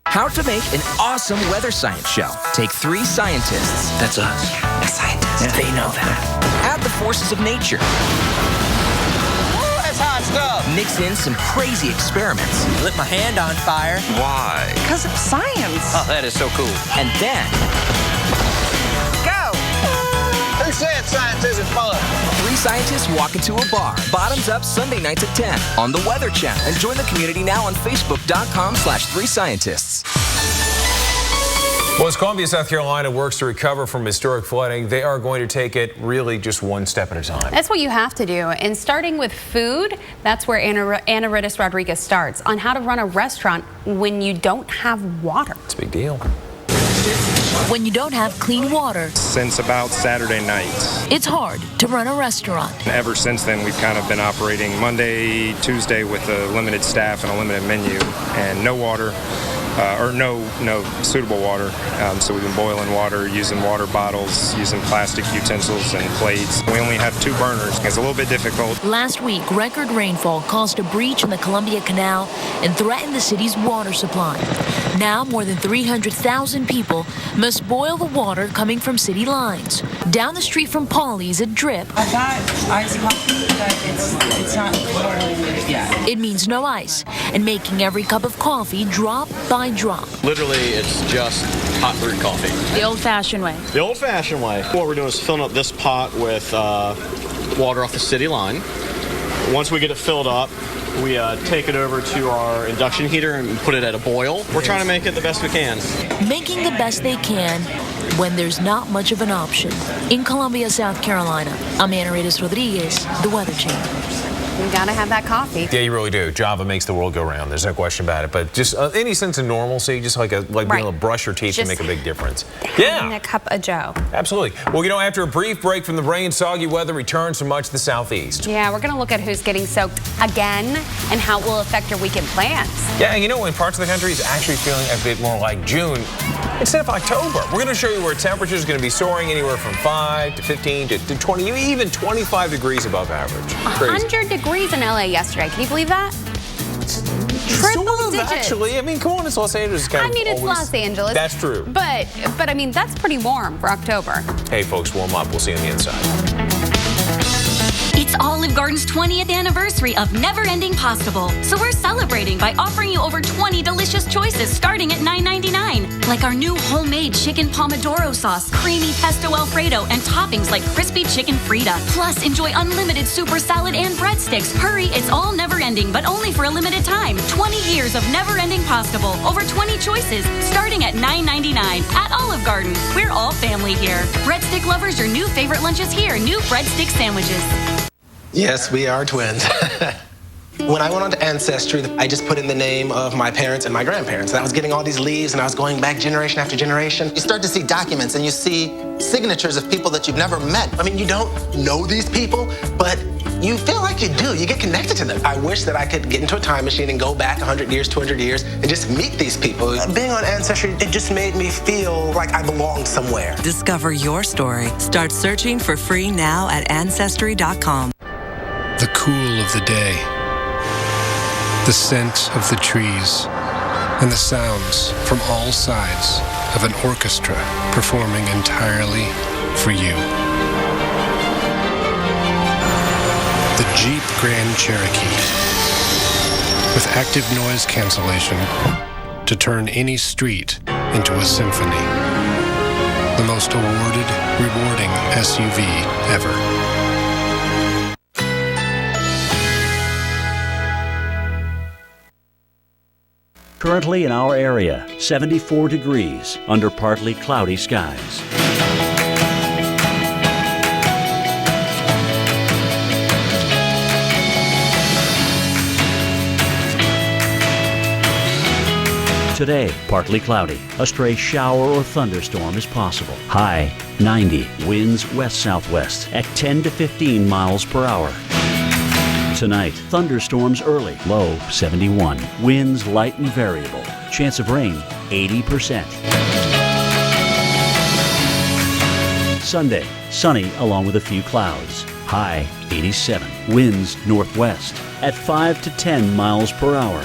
How to make an awesome weather science show. Take 3 scientists. That's us. The scientists. Yeah. They know that. Add the forces of nature. That's hot stuff. Mix in some crazy experiments. Lit my hand on fire. Why? Because of science. Oh, that is so cool. And then... Go! Who said science isn't fun? 3 scientists walk into a bar. Bottoms Up Sunday nights at 10 on the Weather Channel. And join the community now on Facebook.com/3scientists. Well, as Columbia, South Carolina works to recover from historic flooding, they are going to take it really just one step at a time. That's what you have to do. And starting with food, that's where Anna Rittis Rodriguez starts on how to run a restaurant when you don't have water. It's a big deal. When you don't have clean water. Since about Saturday night. It's hard to run a restaurant. Ever since then, we've kind of been operating Monday, Tuesday with a limited staff and a limited menu and no water. No suitable water. So we've been boiling water, using water bottles, using plastic utensils and plates. We only have 2 burners. It's a little bit difficult. Last week, record rainfall caused a breach in the Columbia Canal and threatened the city's water supply. Now, more than 300,000 people must boil the water coming from city lines. Down the street from Paulie's at Drip. I got iced coffee, but it's not cold yet. It means no ice and making every cup of coffee drop by drop. Literally, it's just hot brewed coffee. The old-fashioned way. The old-fashioned way. What we're doing is filling up this pot with water off the city line. Once we get it filled up, we take it over to our induction heater and put it at a boil. We're trying to make it the best we can. Making the best they can when there's not much of an option. In Columbia, South Carolina, I'm Anna Rittis Rodriguez, the Weather Channel. You gotta have that coffee. Yeah, you really do. Java makes the world go round. There's no question about it. But just any sense of normalcy, just like being able to brush your teeth, can make a big difference. Having a cup of Joe. Absolutely. Well, after a brief break from the rain, soggy weather returns to much of the southeast. Yeah, we're gonna look at who's getting soaked again and how it will affect your weekend plans. Yeah, and in parts of the country is actually feeling a bit more like June instead of October. We're going to show you where temperatures are going to be soaring anywhere from 5 to 15 to 20, even 25 degrees above average. 100 degrees in LA yesterday. Can you believe that? Triple digits. Actually, come on, it's Los Angeles. It's Los Angeles. That's true. But that's pretty warm for October. Hey, folks, warm up. We'll see you on the inside. It's Olive Garden's 20th anniversary of Never Ending Possible. So we're celebrating by offering you over 20 delicious choices starting at $9.99. Like our new homemade chicken pomodoro sauce, creamy pesto Alfredo, and toppings like crispy chicken Frita. Plus, enjoy unlimited super salad and breadsticks. Hurry, it's all never ending, but only for a limited time. 20 years of Never Ending Possible. Over 20 choices starting at $9.99 at Olive Garden. We're all family here. Breadstick lovers, your new favorite lunches here. New breadstick sandwiches. Yes, we are twins. When I went on to Ancestry, I just put in the name of my parents and my grandparents. And I was getting all these leaves, and I was going back generation after generation. You start to see documents, and you see signatures of people that you've never met. You don't know these people, but you feel like you do. You get connected to them. I wish that I could get into a time machine and go back 100 years, 200 years, and just meet these people. Being on Ancestry, it just made me feel like I belonged somewhere. Discover your story. Start searching for free now at Ancestry.com. The cool of the day, the scent of the trees, and the sounds from all sides of an orchestra performing entirely for you. The Jeep Grand Cherokee, with active noise cancellation to turn any street into a symphony. The most awarded, rewarding SUV ever. Currently in our area, 74 degrees under partly cloudy skies. Today, partly cloudy. A stray shower or thunderstorm is possible. High 90. Winds west-southwest at 10 to 15 miles per hour. Tonight, thunderstorms early, low 71. Winds light and variable. Chance of rain 80%. Sunday, sunny along with a few clouds. High 87. Winds northwest at 5 to 10 miles per hour.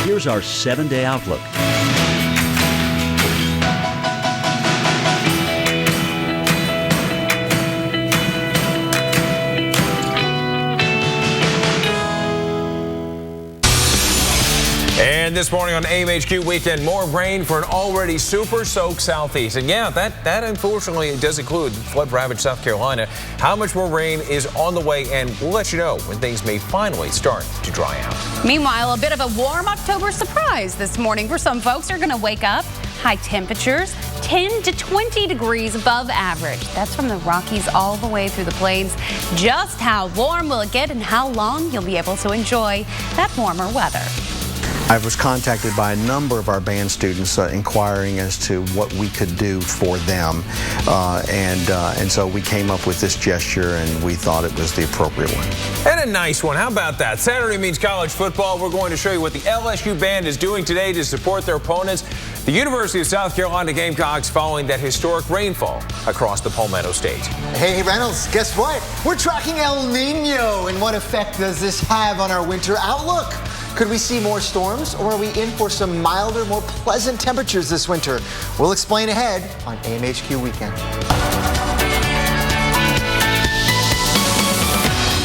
Here's our 7-day outlook. And this morning on AMHQ Weekend, more rain for an already super soaked southeast. And yeah, that unfortunately does include flood-ravaged South Carolina. How much more rain is on the way, and we'll let you know when things may finally start to dry out. Meanwhile, a bit of a warm October surprise this morning for some folks. Are going to wake up high temperatures, 10 to 20 degrees above average. That's from the Rockies all the way through the plains. Just how warm will it get and how long you'll be able to enjoy that warmer weather? I was contacted by a number of our band students inquiring as to what we could do for them, and so we came up with this gesture, and we thought it was the appropriate one. And a nice one. How about that? Saturday means college football. We're going to show you what the LSU band is doing today to support their opponents, the University of South Carolina Gamecocks, following that historic rainfall across the Palmetto State. Hey, Reynolds, guess what? We're tracking El Nino, and what effect does this have on our winter outlook? Could we see more storms, or are we in for some milder, more pleasant temperatures this winter? We'll explain ahead on AMHQ Weekend.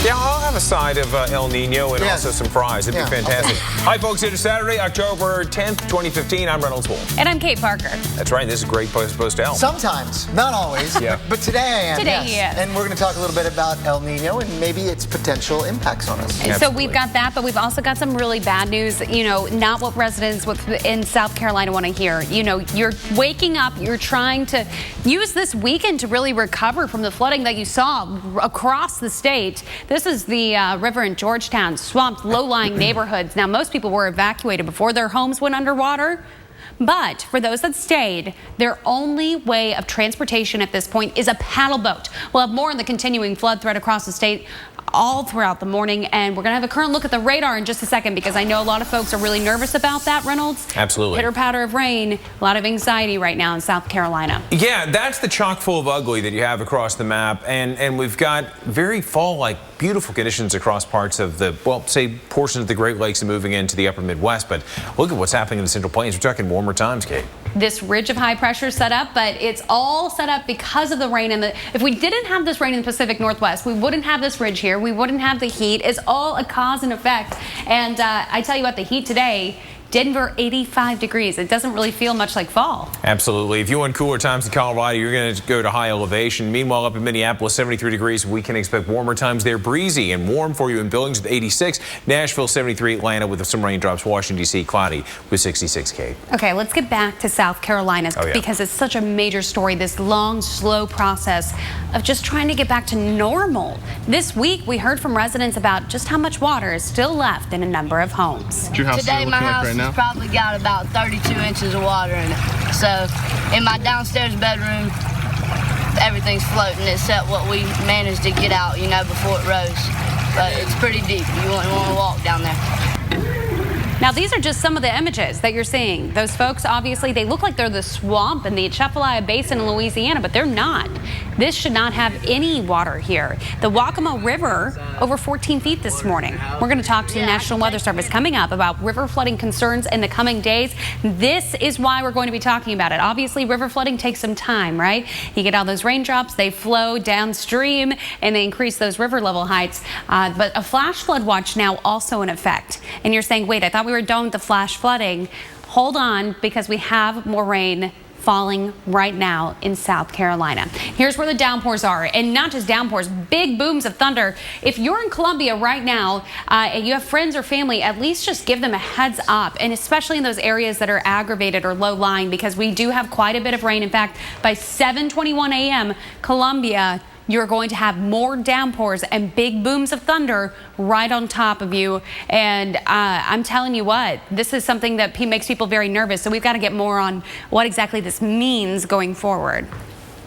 Yeah, I'll have a side of El Nino and also some fries. It'd be fantastic. Okay. Hi, folks. It is Saturday, October 10th, 2015. I'm Reynolds Wolf. And I'm Kate Parker. That's right. This is a great post to help. Sometimes, not always. Yeah. But today I am. Today, yes. And we're going to talk a little bit about El Nino and maybe its potential impacts on us. And so we've got that, but we've also got some really bad news. You know, not what residents in South Carolina want to hear. You know, you're waking up, you're trying to use this weekend to really recover from the flooding that you saw across the state. This is the river in Georgetown, swamped low-lying neighborhoods. Now, most people were evacuated before their homes went underwater. But for those that stayed, their only way of transportation at this point is a paddle boat. We'll have more on the continuing flood threat across the state all throughout the morning, and we're going to have a current look at the radar in just a second, because I know a lot of folks are really nervous about that, Reynolds. Absolutely. Pitter-patter of rain, a lot of anxiety right now in South Carolina. Yeah, that's the chock full of ugly that you have across the map, and we've got very fall-like beautiful conditions across parts of the, well, say portions of the Great Lakes and moving into the upper Midwest, but look at what's happening in the Central Plains. We're talking warmer times, Kate. This ridge of high pressure set up, but it's all set up because of the rain. And if we didn't have this rain in the Pacific Northwest, we wouldn't have this ridge here. We wouldn't have the heat. It's all a cause and effect. And I tell you what, the heat today, Denver, 85 degrees. It doesn't really feel much like fall. Absolutely. If you want cooler times in Colorado, you're going to go to high elevation. Meanwhile, up in Minneapolis, 73 degrees. We can expect warmer times there. Breezy and warm for you in Billings with 86. Nashville, 73. Atlanta with some raindrops. Washington, D.C., cloudy with 66, Kate. Okay, let's get back to South Carolina, because it's such a major story, this long, slow process of just trying to get back to normal. This week, we heard from residents about just how much water is still left in a number of homes. Today, my house has probably got about 32 inches of water in it. So in my downstairs bedroom, everything's floating except what we managed to get out, you know, before it rose. But it's pretty deep. You wouldn't want to walk down there. Now, these are just some of the images that you're seeing. Those folks, obviously, they look like they're the swamp in the Atchafalaya Basin in Louisiana, but they're not. This should not have any water here. The Waccamaw River, over 14 feet this morning. We're going to talk to the National Weather Service coming up about river flooding concerns in the coming days. This is why we're going to be talking about it. Obviously, river flooding takes some time, right? You get all those raindrops, they flow downstream, and they increase those river level heights. But a flash flood watch now also in effect. And you're saying, wait, I thought we were done with the flash flooding. Hold on, because we have more rain falling right now in South Carolina. Here's where the downpours are, and not just downpours, big booms of thunder. If you're in Columbia right now and you have friends or family, at least just give them a heads up, and especially in those areas that are aggravated or low lying, because we do have quite a bit of rain. In fact, by 7:21 a.m. Columbia, you're going to have more downpours and big booms of thunder right on top of you. And I'm telling you what, this is something that makes people very nervous. So we've got to get more on what exactly this means going forward.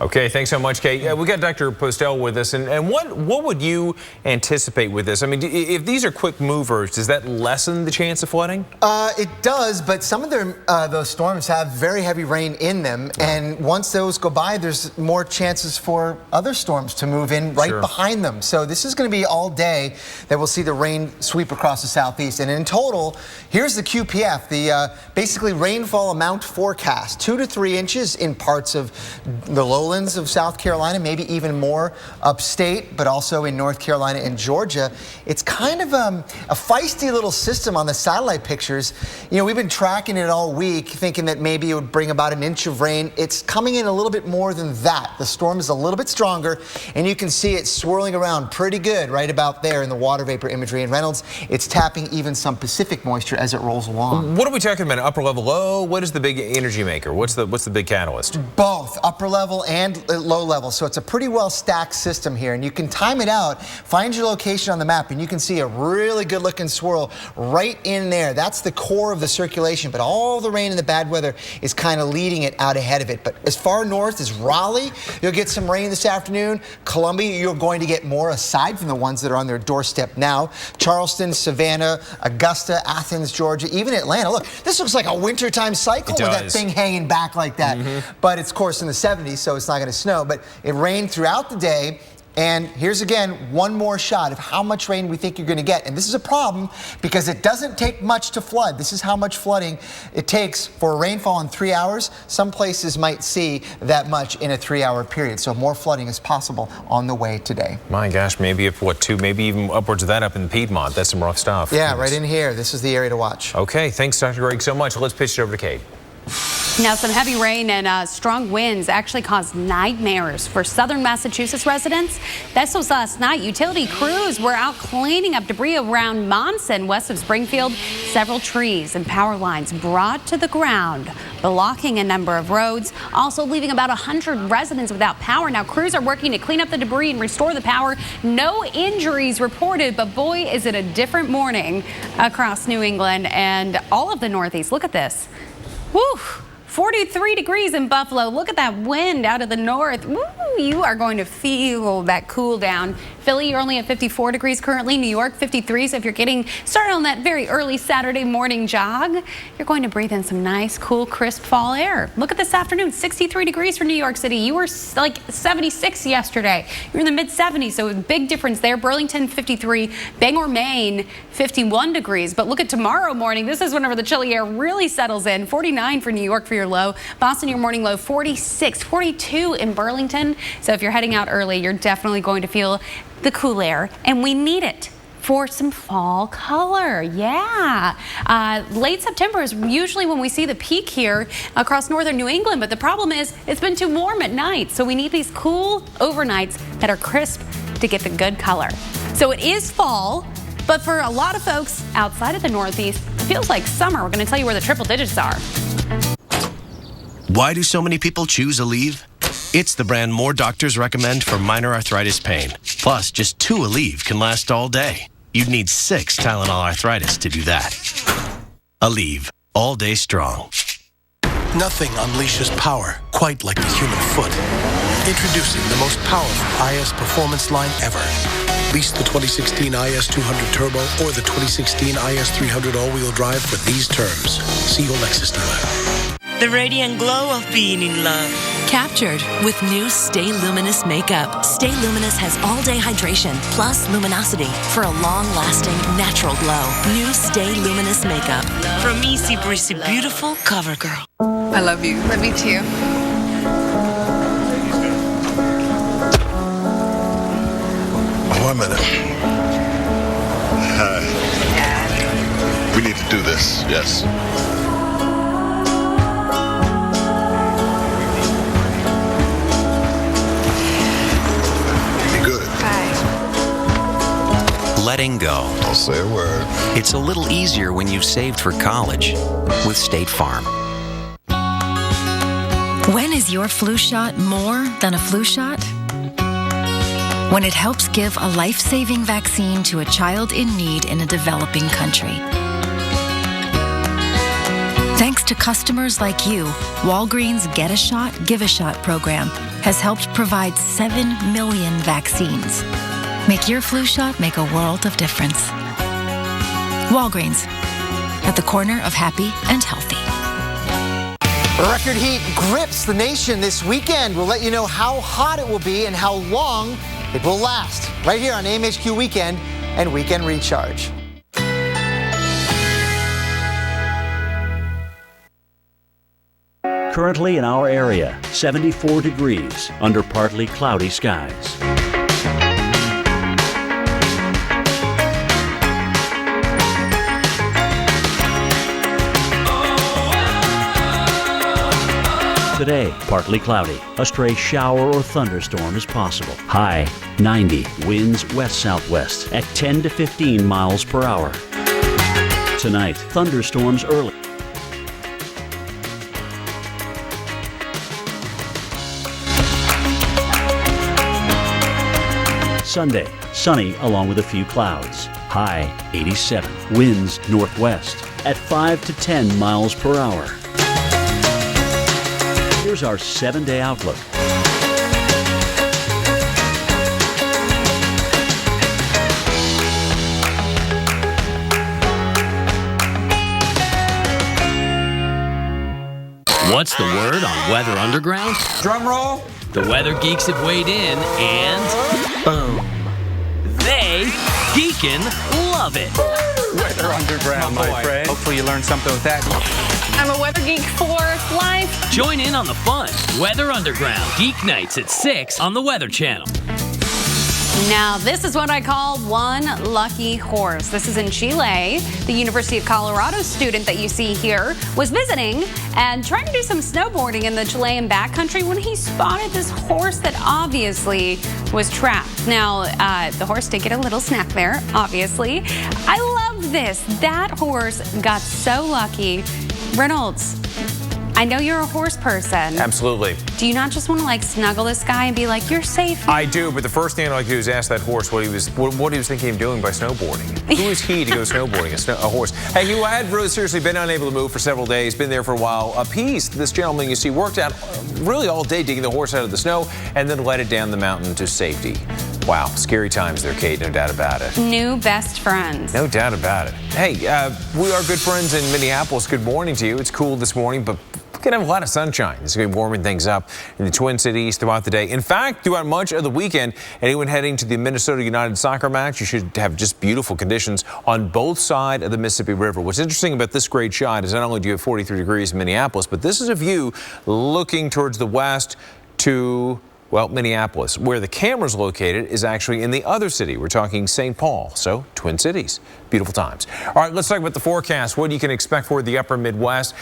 Okay, thanks so much, Kate. We got Dr. Postel with us, and what would you anticipate with this? I mean, if these are quick movers, does that lessen the chance of flooding? It does, but some of those storms have very heavy rain in them, and once those go by, there's more chances for other storms to move in right behind them. So this is going to be all day that we'll see the rain sweep across the southeast. And in total, here's the QPF, the basically rainfall amount forecast: 2 to 3 inches in parts of the lowlands of South Carolina, maybe even more upstate, but also in North Carolina and Georgia. It's kind of a feisty little system on the satellite pictures. You know, we've been tracking it all week, thinking that maybe it would bring about an inch of rain. It's coming in a little bit more than that. The storm is a little bit stronger, and you can see it swirling around pretty good right about there in the water vapor imagery. And Reynolds, it's tapping even some Pacific moisture as it rolls along. What are we talking about? Upper level, low? What is the big energy maker? What's the big catalyst? Both upper level and low level. So it's a pretty well stacked system here, and you can time it out. Find your location on the map, and you can see a really good looking swirl right in there. That's the core of the circulation, but all the rain and the bad weather is kind of leading it out ahead of it. But as far north as Raleigh, you'll get some rain this afternoon. Columbia, you're going to get more aside from the ones that are on their doorstep now. Charleston, Savannah, Augusta, Athens, Georgia, even Atlanta. Look, this looks like a wintertime cycle with that thing hanging back like that. But it's, of course, in the 70s, so it's not going to snow. But it rained throughout the day. And here's again one more shot of how much rain we think you're going to get. And this is a problem because it doesn't take much to flood. This is how much flooding it takes for a rainfall in 3 hours. Some places might see that much in a 3-hour period. So more flooding is possible on the way today. My gosh, maybe if maybe even upwards of that up in Piedmont. That's some rough stuff. Yeah, right in here. This is the area to watch. Okay, thanks, Dr. Greg, so much. Let's pitch it over to Kate. Now, some heavy rain and strong winds actually caused nightmares for southern Massachusetts residents. This was last night. Utility crews were out cleaning up debris around Monson, west of Springfield. Several trees and power lines brought to the ground, blocking a number of roads, also leaving about 100 residents without power. Now, crews are working to clean up the debris and restore the power. No injuries reported, but boy, is it a different morning across New England and all of the Northeast. Look at this. Woo! 43 degrees in Buffalo. Look at that wind out of the north. Woo, you are going to feel that cool down. Philly, you're only at 54 degrees currently. New York, 53. So if you're getting started on that very early Saturday morning jog, you're going to breathe in some nice, cool, crisp fall air. Look at this afternoon, 63 degrees for New York City. You were like 76 yesterday. You're in the mid 70s, so a big difference there. Burlington, 53. Bangor, Maine, 51 degrees. But look at tomorrow morning. This is whenever the chilly air really settles in. 49 for New York for your low. Boston, your morning low, 46, 42 in Burlington. So if you're heading out early, you're definitely going to feel the cool air, and we need it for some fall color. Yeah. Late September is usually when we see the peak here across northern New England, but the problem is it's been too warm at night. So we need these cool overnights that are crisp to get the good color. So it is fall, but for a lot of folks outside of the Northeast, it feels like summer. We're going to tell you where the triple digits are. Why do so many people choose Aleve? It's the brand more doctors recommend for minor arthritis pain. Plus, just 2 Aleve can last all day. You'd need 6 Tylenol arthritis to do that. Aleve, all day strong. Nothing unleashes power quite like the human foot. Introducing the most powerful IS performance line ever. Lease the 2016 IS 200 Turbo or the 2016 IS 300 all-wheel drive for these terms. See your Lexus dealer. The radiant glow of being in love. Captured with new Stay Luminous makeup. Stay Luminous has all-day hydration plus luminosity for a long-lasting natural glow. New Stay Luminous makeup. From Easy Breezy Beautiful CoverGirl. I love you. Love you too. One minute. Hi. We need to do this, yes. Letting go. I'll say a word. It's a little easier when you've saved for college with State Farm. When is your flu shot more than a flu shot? When it helps give a life-saving vaccine to a child in need in a developing country. Thanks Thanks to customers like you, Walgreens Get a Shot, Give a Shot program has helped provide 7 million vaccines. Make your flu shot make a world of difference. Walgreens, at the corner of happy and healthy. Record heat grips the nation this weekend. We'll let you know how hot it will be and how long it will last. Right here on AMHQ Weekend and Weekend Recharge. Currently in our area, 74 degrees under partly cloudy skies. Today, partly cloudy. A stray shower or thunderstorm is possible. High 90. Winds west-southwest at 10 to 15 miles per hour. Tonight, thunderstorms early. Sunday, sunny along with a few clouds. High 87. Winds northwest at 5 to 10 miles per hour. Here's our 7-day outlook. What's the word on Weather Underground? Drum roll. The weather geeks have weighed in and boom. They geekin' love it. Weather Underground, my friend. Hopefully you learned something with that. I'm a weather geek for life. Join in on the fun. Weather Underground, Geek Nights at 6 on the Weather Channel. Now, this is what I call one lucky horse. This is in Chile. The University of Colorado student that you see here was visiting and trying to do some snowboarding in the Chilean backcountry when he spotted this horse that obviously was trapped. Now, the horse did get a little snack there, obviously. I love this. That horse got so lucky. Reynolds, I know you're a horse person. Absolutely. Do you not just want to like snuggle this guy and be like, you're safe? I do, but the first thing I'd like to do is ask that horse what he was thinking of doing by snowboarding. Who is he to go snowboarding? A horse. Hey, who had really seriously been unable to move for several days, been there for a while. This gentleman you see worked out really all day digging the horse out of the snow and then led it down the mountain to safety. Wow, scary times there, Kate, no doubt about it. New best friends. No doubt about it. Hey, we are good friends in Minneapolis. Good morning to you. It's cool this morning, but we're going to have a lot of sunshine. It's going to be warming things up in the Twin Cities throughout the day. In fact, throughout much of the weekend, anyone heading to the Minnesota United soccer match, you should have just beautiful conditions on both sides of the Mississippi River. What's interesting about this great shot is not only do you have 43 degrees in Minneapolis, but this is a view looking towards the west to, well, Minneapolis. Where the camera's located is actually in the other city. We're talking St. Paul, so Twin Cities. Beautiful times. All right, let's talk about the forecast. What you can expect for the upper Midwest.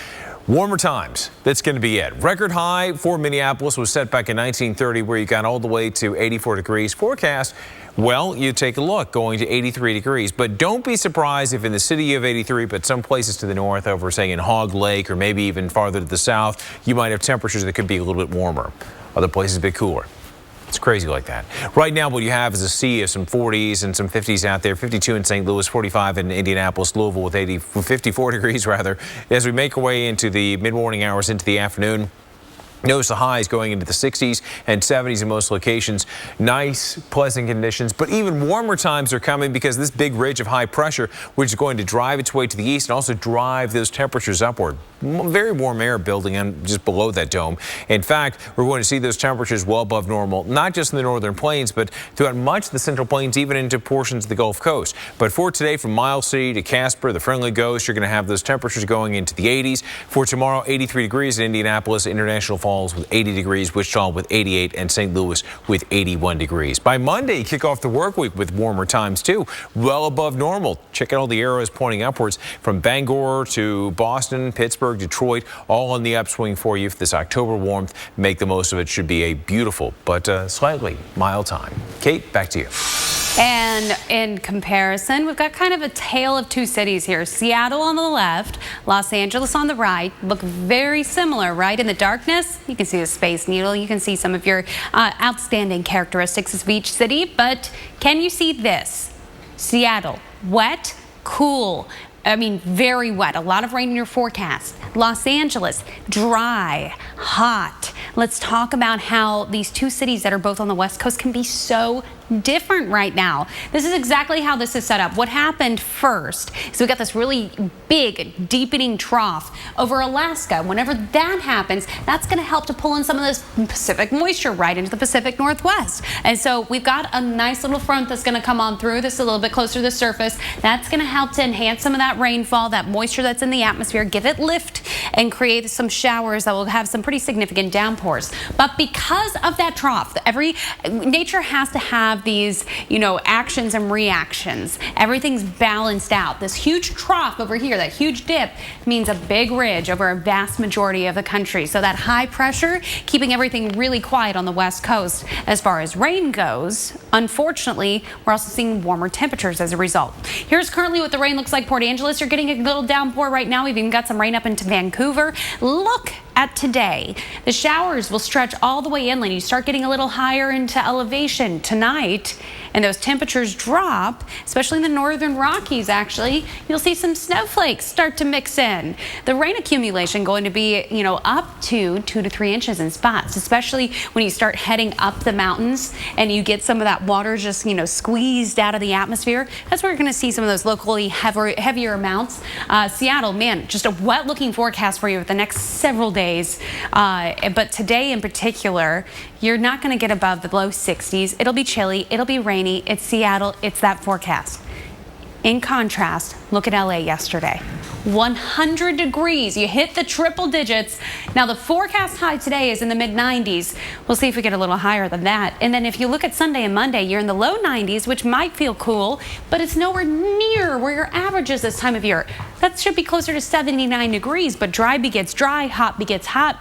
Warmer times, that's going to be it. Record high for Minneapolis was set back in 1930 where you got all the way to 84 degrees. Forecast, well, you take a look, going to 83 degrees. But don't be surprised if in the city you have 83, but some places to the north over, say, in Hog Lake or maybe even farther to the south, you might have temperatures that could be a little bit warmer. Other places a bit cooler. It's crazy like that. Right now, what you have is a sea of some 40s and some 50s out there. 52 in St. Louis, 45 in Indianapolis, Louisville with 54 degrees rather. As we make our way into the mid-morning hours into the afternoon, notice the highs going into the 60s and 70s in most locations. Nice, pleasant conditions, but even warmer times are coming because this big ridge of high pressure, which is going to drive its way to the east and also drive those temperatures upward. Very warm air building in just below that dome. In fact, we're going to see those temperatures well above normal, not just in the northern plains, but throughout much of the central plains, even into portions of the Gulf Coast. But for today, from Miles City to Casper, the Friendly Ghost, you're going to have those temperatures going into the 80s. For tomorrow, 83 degrees in Indianapolis, International Falls with 80 degrees, Wichita with 88, and St. Louis with 81 degrees. By Monday, kick off the work week with warmer times too, well above normal. Check out all the arrows pointing upwards from Bangor to Boston, Pittsburgh, Detroit, all on the upswing for you for this October warmth. Make the most of it. Should be a beautiful but slightly mild time. Kate, back to you. And in comparison, we've got kind of a tale of two cities here. Seattle on the left, Los Angeles on the right. Look very similar, right? In the darkness, you can see the Space Needle. You can see some of your outstanding characteristics of each city. But can you see this? Seattle, wet, cool, I mean, very wet. A lot of rain in your forecast. Los Angeles, dry, hot. Let's talk about how these two cities that are both on the West Coast can be so different right now. This is exactly how this is set up. What happened first is we got this really big, deepening trough over Alaska. Whenever that happens, that's going to help to pull in some of this Pacific moisture right into the Pacific Northwest. And so we've got a nice little front that's going to come on through. This is a little bit closer to the surface. That's going to help to enhance some of that rainfall, that moisture that's in the atmosphere, give it lift and create some showers that will have some pretty significant downpours. But because of that trough, nature has to have these, actions and reactions. Everything's balanced out. This huge trough over here, that huge dip, means a big ridge over a vast majority of the country. So that high pressure keeping everything really quiet on the West Coast. As far as rain goes, unfortunately, we're also seeing warmer temperatures as a result. Here's currently what the rain looks like. Port Angeles, you're getting a little downpour right now. We've even got some rain up into Vancouver. Look at today. The showers will stretch all the way inland. You start getting a little higher into elevation tonight, and those temperatures drop, especially in the northern Rockies. Actually, you'll see some snowflakes start to mix in. The rain accumulation going to be, up to 2 to 3 inches in spots, especially when you start heading up the mountains and you get some of that water just, squeezed out of the atmosphere. That's where you're going to see some of those locally heavier amounts. Seattle, man, just a wet looking forecast for you for the next several days. But today in particular, you're not going to get above the low 60s. It'll be chilly. It'll be rainy. It's Seattle. It's that forecast. In contrast, look at LA yesterday. 100 degrees. You hit the triple digits. Now the forecast high today is in the mid 90s. We'll see if we get a little higher than that. And then if you look at Sunday and Monday, you're in the low 90s, which might feel cool, but it's nowhere near where your average is this time of year. That should be closer to 79 degrees, but dry begets dry, hot begets hot.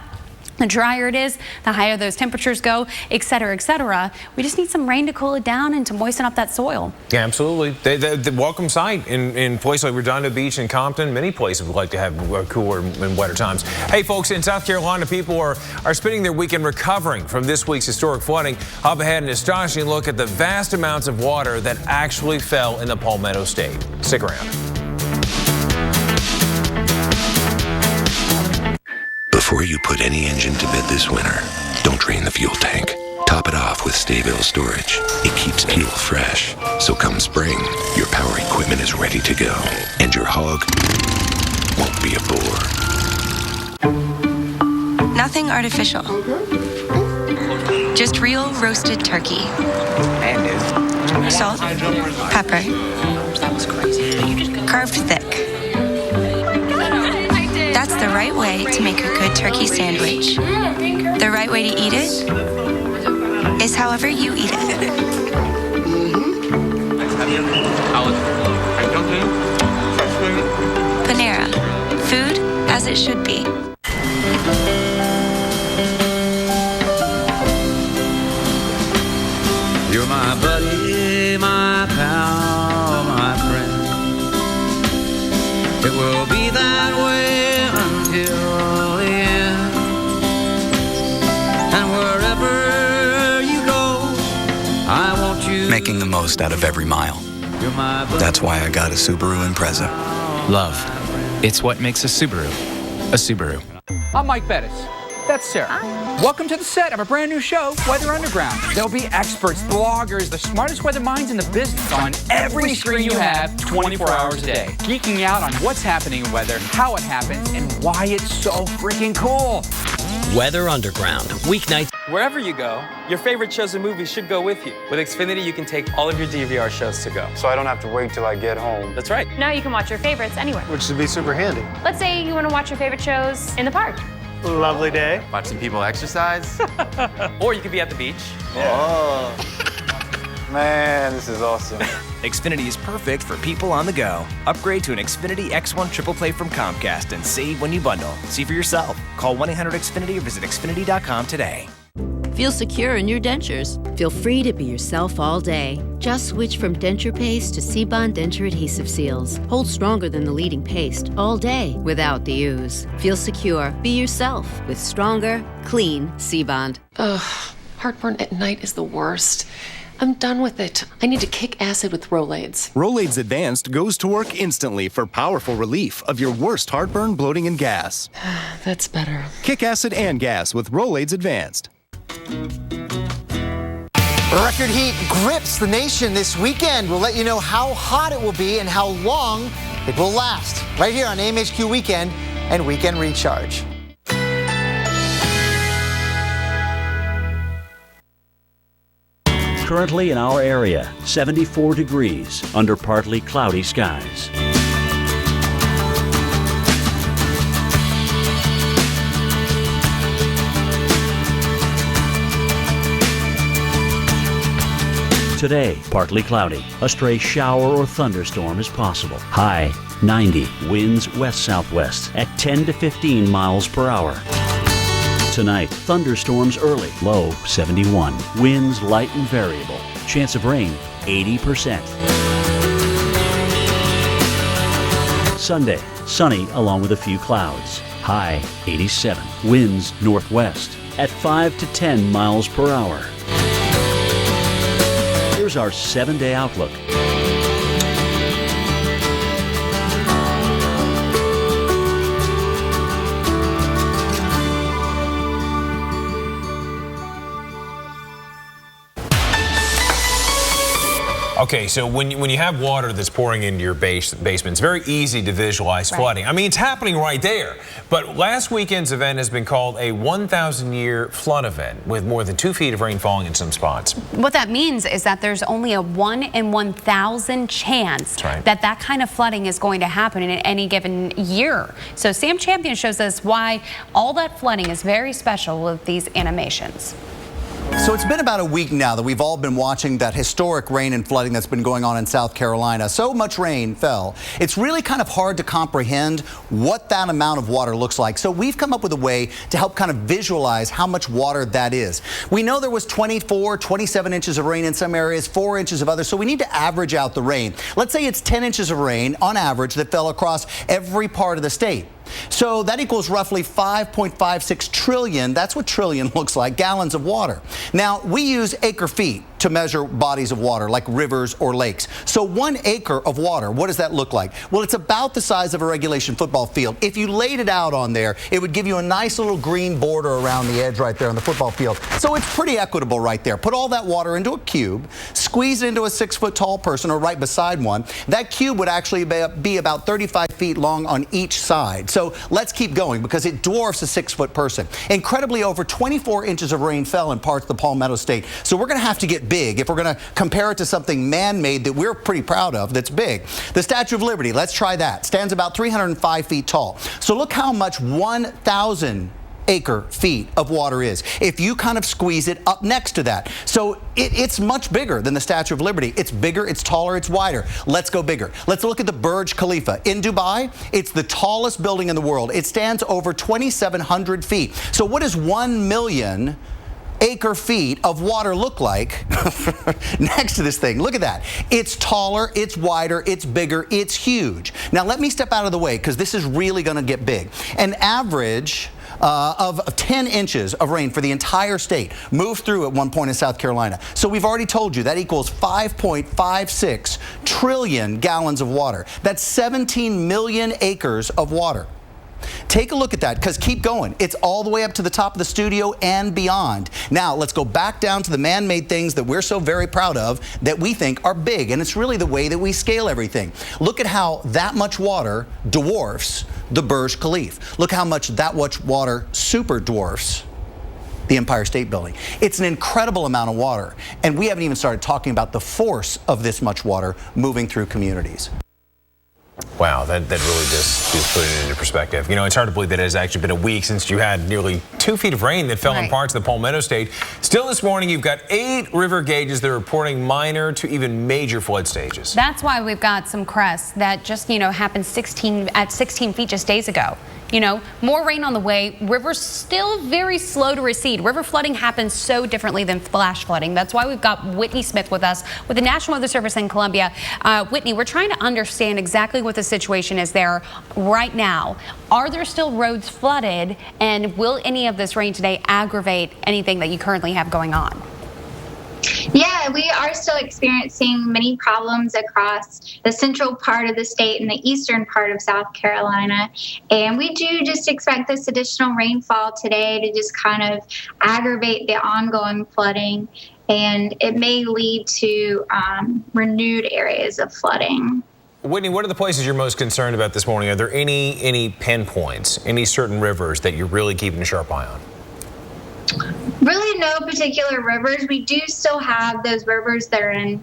The drier it is, the higher those temperatures go, et cetera, et cetera. We just need some rain to cool it down and to moisten up that soil. Yeah, absolutely. The welcome sight in places like Redondo Beach and Compton. Many places would like to have cooler and wetter times. Hey, folks, in South Carolina, people are spending their weekend recovering from this week's historic flooding. Up ahead, an astonishing look at the vast amounts of water that actually fell in the Palmetto State. Stick around. Before you put any engine to bed this winter, don't drain the fuel tank. Top it off with Stayville Storage. It keeps fuel fresh, so come spring, your power equipment is ready to go, and your hog won't be a bore. Nothing artificial. Just real roasted turkey. Salt, pepper, carved thick. That's the right way to make a good turkey sandwich. The right way to eat it is however you eat it. Panera, food as it should be. You're my buddy, my pal, my friend. It will be that way until the end. And wherever you go, I want you. Making the most out of every mile. That's why I got a Subaru Impreza. Love. It's what makes a Subaru a Subaru. I'm Mike Bettis. That's Sarah. Welcome to the set of a brand new show, Weather Underground. There'll be experts, bloggers, the smartest weather minds in the business on every screen you have 24 hours a day. Geeking out on what's happening in weather, how it happens, and why it's so freaking cool. Weather Underground, weeknights. Wherever you go, your favorite shows and movies should go with you. With Xfinity, you can take all of your DVR shows to go. So I don't have to wait till I get home. That's right. Now you can watch your favorites anywhere. Which should be super handy. Let's say you want to watch your favorite shows in the park. Lovely day. Watching people exercise. Or you could be at the beach. Yeah. Oh. Man, this is awesome. Xfinity is perfect for people on the go. Upgrade to an Xfinity X1 Triple Play from Comcast and save when you bundle. See for yourself. Call 1-800-XFINITY or visit Xfinity.com today. Feel secure in your dentures. Feel free to be yourself all day. Just switch from denture paste to C-Bond Denture Adhesive Seals. Hold stronger than the leading paste all day without the ooze. Feel secure. Be yourself with stronger, clean C-Bond. Ugh, heartburn at night is the worst. I'm done with it. I need to kick acid with Rolaids. Rolaids Advanced goes to work instantly for powerful relief of your worst heartburn, bloating, and gas. That's better. Kick acid and gas with Rolaids Advanced. Record heat grips the nation this weekend. We'll let you know how hot it will be and how long it will last. Right here on AMHQ Weekend and Weekend Recharge. Currently in our area, 74 degrees under partly cloudy skies. Today, partly cloudy. A stray shower or thunderstorm is possible. High 90. Winds west-southwest at 10 to 15 miles per hour. Tonight, thunderstorms early. Low 71. Winds light and variable. Chance of rain 80%. Sunday, sunny along with a few clouds. High 87. Winds northwest at 5 to 10 miles per hour. Here's our 7-day outlook. Okay, so when you have water that's pouring into your basement, it's very easy to visualize flooding. I mean, it's happening right there. But last weekend's event has been called a 1,000-year flood event with more than 2 feet of rain falling in some spots. What that means is that there's only a 1 in 1,000 chance that kind of flooding is going to happen in any given year. So Sam Champion shows us why all that flooding is very special with these animations. So it's been about a week now that we've all been watching that historic rain and flooding that's been going on in South Carolina. So much rain fell. It's really kind of hard to comprehend what that amount of water looks like. So we've come up with a way to help kind of visualize how much water that is. We know there was 24, 27 inches of rain in some areas, 4 inches of others. So we need to average out the rain. Let's say it's 10 inches of rain on average that fell across every part of the state. So that equals roughly 5.56 trillion, that's what trillion looks like, gallons of water. Now, we use acre feet to measure bodies of water like rivers or lakes. So 1 acre of water, what does that look like? Well, it's about the size of a regulation football field. If you laid it out on there, it would give you a nice little green border around the edge right there on the football field. So it's pretty equitable right there. Put all that water into a cube, squeeze it into a 6-foot tall person or right beside one. That cube would actually be about 35 feet long on each side. So let's keep going because it dwarfs a 6-foot person. Incredibly, over 24 inches of rain fell in parts of the Palmetto State. So we're going to have to get big if we're going to compare it to something man-made that we're pretty proud of that's big. The Statue of Liberty, let's try that. Stands about 305 feet tall. So look how much 1,000 acre feet of water is if you kind of squeeze it up next to that. So it's much bigger than the Statue of Liberty. It's bigger, it's taller, it's wider. Let's go bigger. Let's look at the Burj Khalifa in Dubai. It's the tallest building in the world. It stands over 2,700 feet. So what does 1 million acre feet of water look like next to this thing? Look at that. It's taller, it's wider, it's bigger, it's huge. Now let me step out of the way because this is really going to get big. An average of 10 inches of rain for the entire state moved through at one point in South Carolina. So we've already told you that equals 5.56 trillion gallons of water. That's 17 million acres of water. Take a look at that because keep going. It's all the way up to the top of the studio and beyond. Now let's go back down to the man-made things that we're so very proud of that we think are big, and it's really the way that we scale everything. Look at how that much water dwarfs the Burj Khalifa. Look how much that much water super dwarfs the Empire State Building. It's an incredible amount of water, and we haven't even started talking about the force of this much water moving through communities. Wow, that really does put it into perspective. You know, it's hard to believe that it has actually been a week since you had nearly 2 feet of rain that fell in parts of the Palmetto State. Still this morning, you've got 8 river gauges that are reporting minor to even major flood stages. That's why we've got some crests that just, happened at 16 feet just days ago. More rain on the way. Rivers still very slow to recede. River flooding happens so differently than flash flooding. That's why we've got Whitney Smith with us with the National Weather Service in Columbia. Whitney, we're trying to understand exactly what the situation is there right now. Are there still roads flooded? And will any of this rain today aggravate anything that you currently have going on? Yeah, we are still experiencing many problems across the central part of the state and the eastern part of South Carolina. And we do just expect this additional rainfall today to just kind of aggravate the ongoing flooding. And it may lead to renewed areas of flooding. Whitney, what are the places you're most concerned about this morning? Are there any pinpoints, any certain rivers that you're really keeping a sharp eye on? Really no particular rivers. We do still have those rivers that are in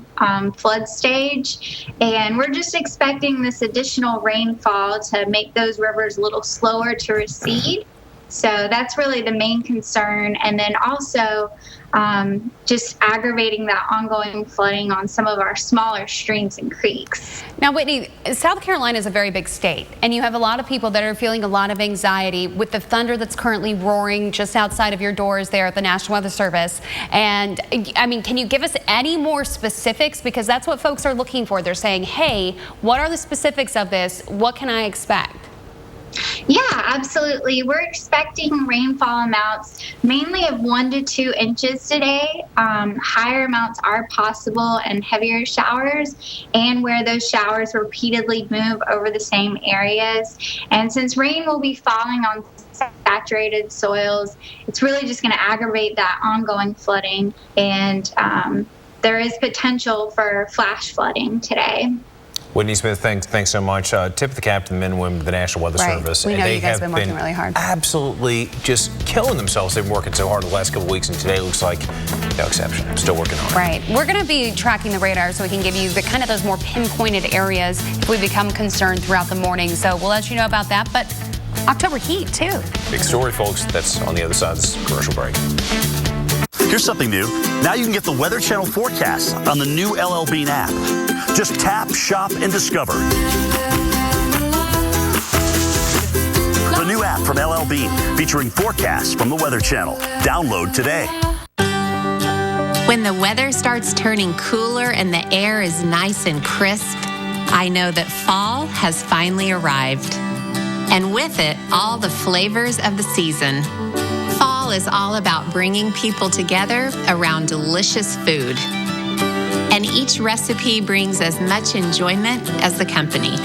flood stage, and we're just expecting this additional rainfall to make those rivers a little slower to recede. So that's really the main concern. And then also just aggravating that ongoing flooding on some of our smaller streams and creeks. Now, Whitney, South Carolina is a very big state, and you have a lot of people that are feeling a lot of anxiety with the thunder that's currently roaring just outside of your doors there at the National Weather Service. And I mean, can you give us any more specifics? Because that's what folks are looking for. They're saying, hey, what are the specifics of this? What can I expect? Yeah, absolutely. We're expecting rainfall amounts mainly of 1 to 2 inches today. Higher amounts are possible and heavier showers, and where those showers repeatedly move over the same areas. And since rain will be falling on saturated soils, it's really just going to aggravate that ongoing flooding, and there is potential for flash flooding today. Whitney Smith, thanks so much. Tip of the cap to the men and women of the National Weather Service. We know they you guys have been working really hard. Absolutely just killing themselves. They've been working so hard the last couple of weeks, and today looks like no exception. Still working hard. Right. We're going to be tracking the radar so we can give you the kind of those more pinpointed areas if we become concerned throughout the morning. So we'll let you know about that. But October heat, too. Big story, folks. That's on the other side of this commercial break. Here's something new. Now you can get the Weather Channel forecast on the new LL Bean app. Just tap, shop, and discover. The new app from LL Bean, featuring forecasts from the Weather Channel. Download today. When the weather starts turning cooler and the air is nice and crisp, I know that fall has finally arrived. And with it, all the flavors of the season. Fall is all about bringing people together around delicious food. And each recipe brings as much enjoyment as the company.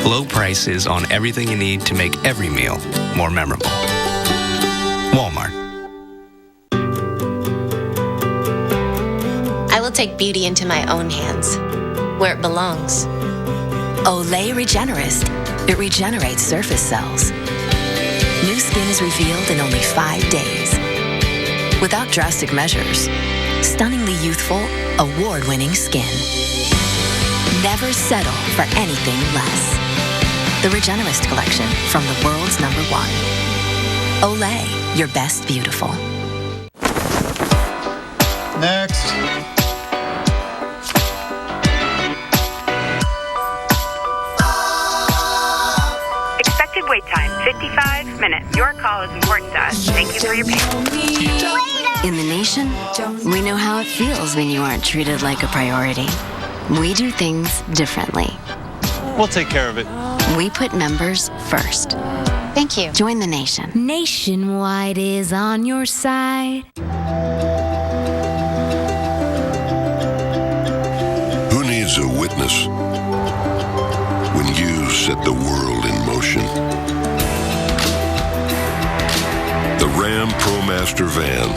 Low prices on everything you need to make every meal more memorable. Walmart. I will take beauty into my own hands, where it belongs. Olay Regenerist. It regenerates surface cells. New skin is revealed in only 5 days. Without drastic measures. Stunningly youthful, award-winning skin. Never settle for anything less. The Regenerist collection from the world's #1. Olay, your best beautiful. Next. Expected wait time, 55 minutes. Your call is important to us. Thank you for your patience. In the nation, we know how it feels when you aren't treated like a priority. We do things differently. We'll take care of it. We put members first. Thank you. Join the nation. Nationwide is on your side. Who needs a witness when you set the world in motion? The Ram ProMaster van.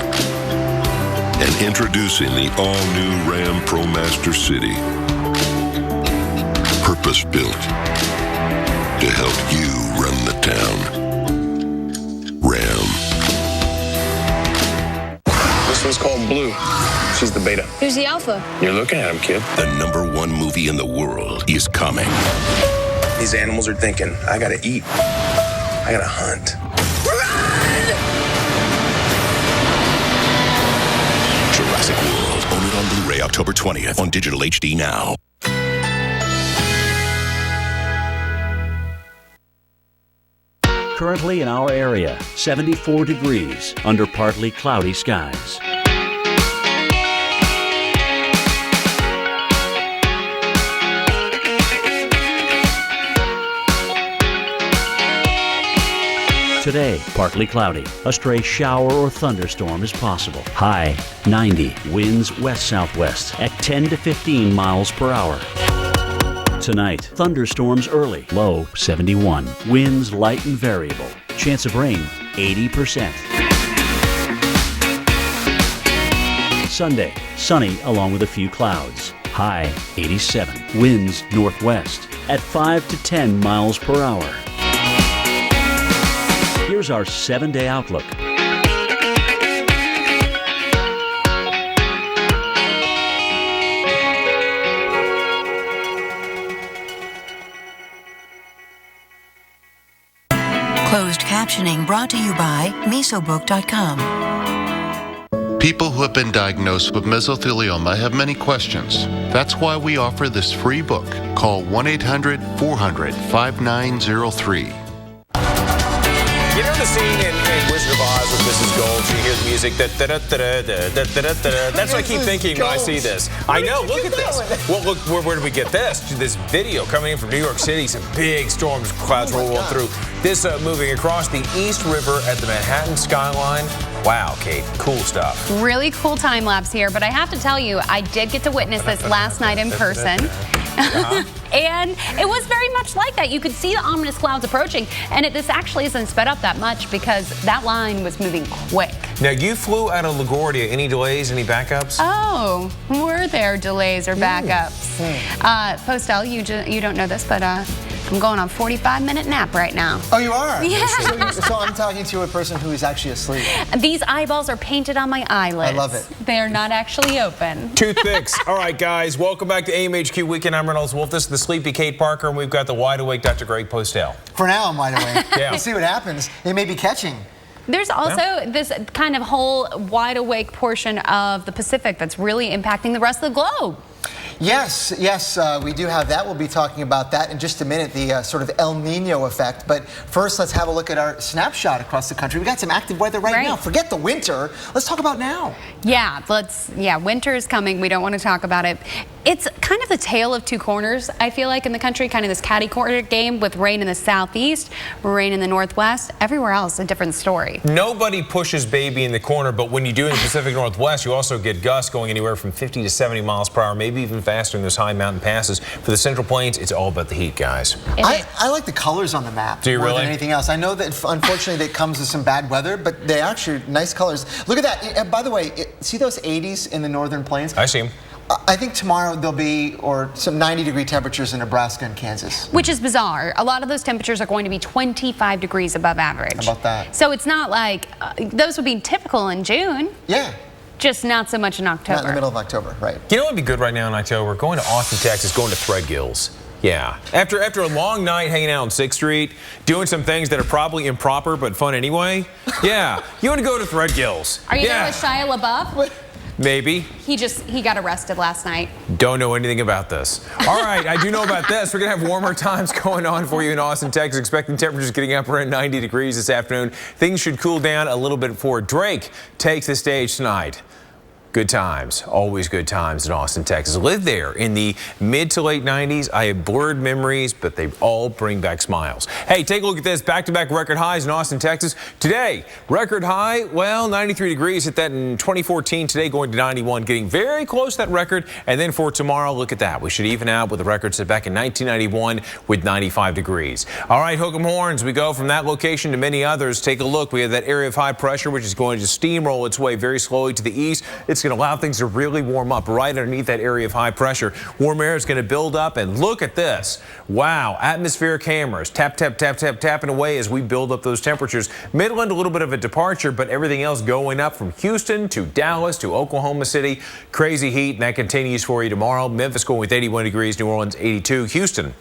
And introducing the all-new Ram ProMaster City. Purpose-built to help you run the town. Ram. This one's called Blue. She's the beta. Who's the alpha? You're looking at him, kid. The #1 movie in the world is coming. These animals are thinking, I gotta eat. I gotta hunt. Jurassic World. Own it on Blu-ray October 20th on digital HD now. Currently in our area, 74 degrees under partly cloudy skies. Today, partly cloudy. A stray shower or thunderstorm is possible. High 90. Winds west-southwest at 10 to 15 miles per hour. Tonight, thunderstorms early. Low 71. Winds light and variable. Chance of rain 80%. Sunday, sunny along with a few clouds. High 87. Winds northwest at 5 to 10 miles per hour. Here's our 7-day outlook. Closed captioning brought to you by Mesobook.com. People who have been diagnosed with mesothelioma have many questions. That's why we offer this free book. Call 1-800-400-5903. You know the scene in Wizard of Oz with Mrs. Gold? You hear the music. That's what I keep thinking when I see this. I know, look at this. Well, look, where did we get this? This video coming in from New York City. Some big storm clouds rolling through. This moving across the East River at the Manhattan skyline. Wow, Kate, cool stuff. Really cool time lapse here, but I have to tell you, I did get to witness this last night in person. And it was very much like that. You could see the ominous clouds approaching, and this actually isn't sped up that much because that line was moving quick. Now, you flew out of LaGuardia. Any delays, any backups? Oh, were there delays or backups? Postel, you don't know this, but I'm going on a 45-minute nap right now. Oh, you are? Yeah. So I'm talking to a person who is actually asleep. These eyeballs are painted on my eyelids. I love it. They're not actually open. Toothpicks. All right, guys, welcome back to AMHQ Weekend. I'm Reynolds Wolf. This is the sleepy Kate Parker, and we've got the wide-awake Dr. Greg Postel. For now, I'm wide awake. Yeah. We'll see what happens. It may be catching. There's also this kind of whole wide awake portion of the Pacific that's really impacting the rest of the globe. Yes, we do have that. We'll be talking about that in just a minute, the sort of El Nino effect. But first, let's have a look at our snapshot across the country. We got some active weather right now. Forget the winter. Let's talk about now. Yeah, winter is coming. We don't want to talk about it. It's kind of the tale of two corners, I feel like, in the country, kind of this catty corner game with rain in the southeast, rain in the northwest. Everywhere else, a different story. Nobody pushes baby in the corner, but when you do in the Pacific Northwest, you also get gusts going anywhere from 50 to 70 miles per hour, maybe even faster in those high mountain passes. For the Central Plains, it's all about the heat, guys. I like the colors on the map more than anything else. I know that, unfortunately, that comes with some bad weather, but they actually are nice colors. Look at that. By the way, see those 80s in the northern plains? I see them. I think tomorrow there'll be some 90-degree temperatures in Nebraska and Kansas. Which is bizarre. A lot of those temperatures are going to be 25 degrees above average. How about that? So it's not like those would be typical in June. Yeah. Just not so much in October. Not in the middle of October, right. You know what would be good right now in October? Going to Austin, Texas, going to Threadgills. Yeah. After a long night hanging out on 6th Street, doing some things that are probably improper but fun anyway, yeah, you want to go to Threadgills. Are you there with Shia LaBeouf? Maybe. He got arrested last night. Don't know anything about this. All right, I do know about this. We're going to have warmer times going on for you in Austin, Texas. Expecting temperatures getting up around 90 degrees this afternoon. Things should cool down a little bit before Drake takes the stage tonight. Good times, always good times in Austin, Texas. Lived there in the mid to late 90s. I have blurred memories, but they all bring back smiles. Hey, take a look at this. Back-to-back record highs in Austin, Texas. Today, record high, well, 93 degrees. Hit that in 2014. Today, going to 91, getting very close to that record. And then for tomorrow, look at that. We should even out with the record set back in 1991 with 95 degrees. All right, hook 'em horns. We go from that location to many others. Take a look. We have that area of high pressure, which is going to steamroll its way very slowly to the east. It's going to allow things to really warm up right underneath that area of high pressure. Warm air is going to build up, and look at this. Wow, atmospheric hammers tap, tap, tap, tap, tapping away as we build up those temperatures. Midland, a little bit of a departure, but everything else going up from Houston to Dallas to Oklahoma City. Crazy heat, and that continues for you tomorrow. Memphis going with 81 degrees, New Orleans 82, Houston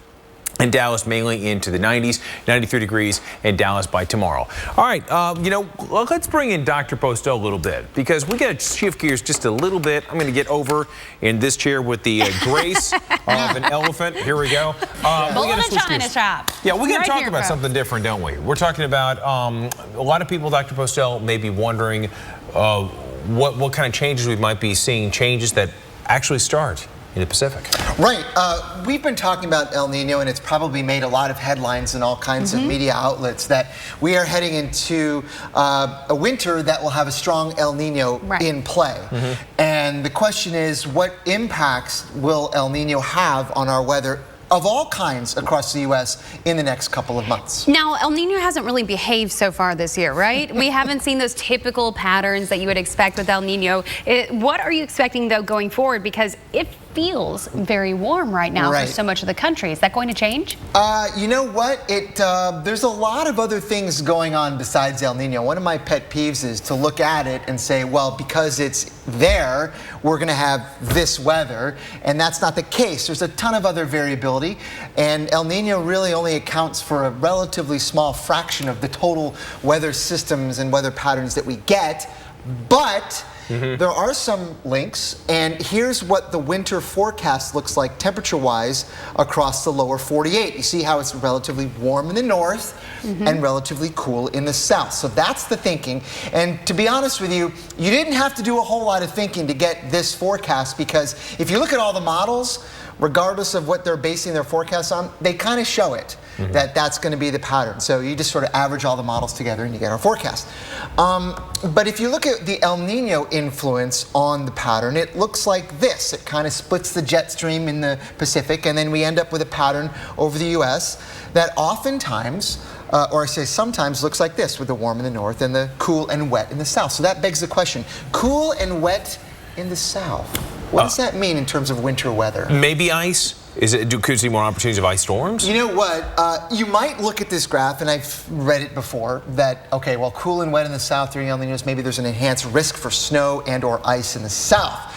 and Dallas mainly into the 90s, 93 degrees in Dallas by tomorrow. All right, let's bring in Dr. Postel a little bit because we got to shift gears just a little bit. I'm going to get over in this chair with the grace of an elephant. Here we go. Bull in a china shop. Yeah, we're going to talk about something different, don't we? We're talking about a lot of people, Dr. Postel, may be wondering what kind of changes we might be seeing, changes that actually start in the Pacific. Right. We've been talking about El Nino, and it's probably made a lot of headlines in all kinds of media outlets that we are heading into a winter that will have a strong El Nino in play. And the question is, what impacts will El Nino have on our weather of all kinds across the U.S. in the next couple of months? Now, El Nino hasn't really behaved so far this year, right? We haven't seen those typical patterns that you would expect with El Nino. What are you expecting, though, going forward? Because it feels very warm right now for so much of the country. Is that going to change? You know what? There's a lot of other things going on besides El Nino. One of my pet peeves is to look at it and say, well, because it's there, we're going to have this weather, and that's not the case. There's a ton of other variability, and El Nino really only accounts for a relatively small fraction of the total weather systems and weather patterns that we get, but there are some links, and here's what the winter forecast looks like temperature-wise across the lower 48. You see how it's relatively warm in the north and relatively cool in the south. So that's the thinking. And to be honest with you, you didn't have to do a whole lot of thinking to get this forecast, because if you look at all the models, regardless of what they're basing their forecasts on, they kind of show it, that that's going to be the pattern. So you just sort of average all the models together and you get our forecast. But if you look at the El Nino influence on the pattern, it looks like this. It kind of splits the jet stream in the Pacific, and then we end up with a pattern over the U.S. that oftentimes, or I say sometimes, looks like this, with the warm in the north and the cool and wet in the south. So that begs the question, cool and wet in the south. What does that mean in terms of winter weather? Maybe ice? Could you see more opportunities of ice storms? You know what? You might look at this graph, and I've read it before, that, okay, well, cool and wet in the south during El Niños, maybe there's an enhanced risk for snow and or ice in the south.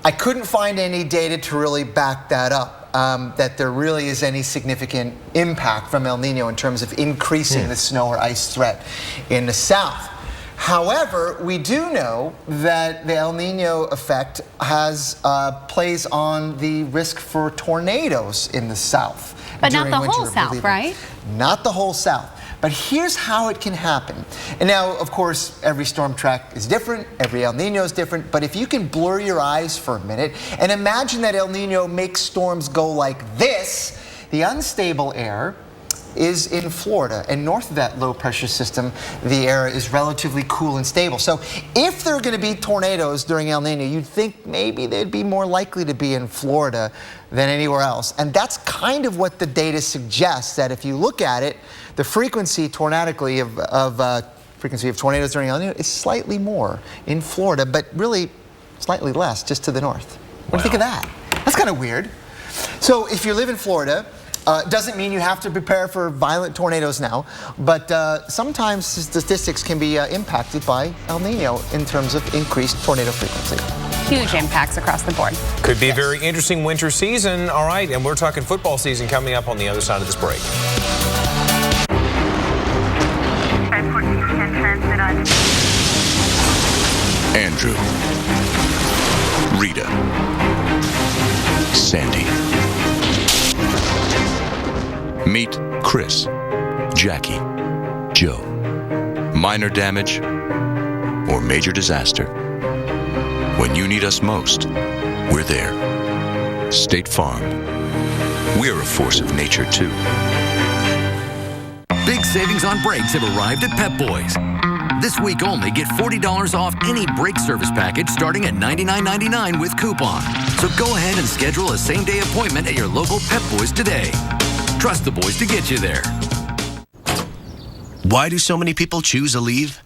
I couldn't find any data to really back that up, that there really is any significant impact from El Nino in terms of increasing the snow or ice threat in the south. However, we do know that the El Nino effect plays on the risk for tornadoes in the south. But not the whole south, right? Not the whole south. But here's how it can happen. And now, of course, every storm track is different, every El Nino is different, but if you can blur your eyes for a minute and imagine that El Nino makes storms go like this, the unstable air is in Florida, and north of that low pressure system, the air is relatively cool and stable. So if there are going to be tornadoes during El Nino, you'd think maybe they'd be more likely to be in Florida than anywhere else. And that's kind of what the data suggests, that if you look at it, the frequency tornadically of tornadoes during El Nino is slightly more in Florida, but really slightly less just to the north. What do you think of that? That's kind of weird. So if you live in Florida, doesn't mean you have to prepare for violent tornadoes now, but sometimes statistics can be impacted by El Nino in terms of increased tornado frequency. Huge impacts across the board. Could be a very interesting winter season. All right, and we're talking football season coming up on the other side of this break. Andrew, Rita, Sandy. Meet Chris, Jackie, Joe. Minor damage or major disaster. When you need us most, we're there. State Farm. We're a force of nature, too. Big savings on brakes have arrived at Pep Boys. This week only, get $40 off any brake service package starting at $99.99 with coupon. So go ahead and schedule a same-day appointment at your local Pep Boys today. Trust the boys to get you there. Why do so many people choose Aleve?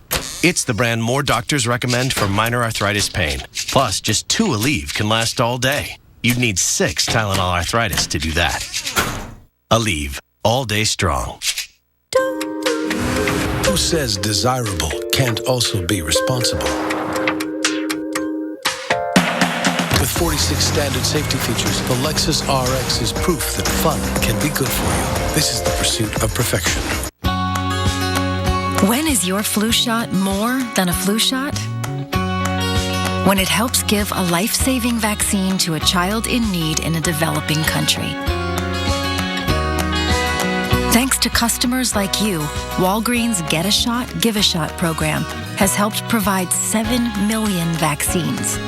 It's the brand more doctors recommend for minor arthritis pain. Plus, just 2 Aleve can last all day. You'd need 6 Tylenol arthritis to do that. Aleve, all day strong. Who says desirable can't also be responsible? With 46 standard safety features, the Lexus RX is proof that fun can be good for you. This is the pursuit of perfection. When is your flu shot more than a flu shot? When it helps give a life-saving vaccine to a child in need in a developing country. Thanks to customers like you, Walgreens Get a Shot, Give a Shot program has helped provide 7 million vaccines.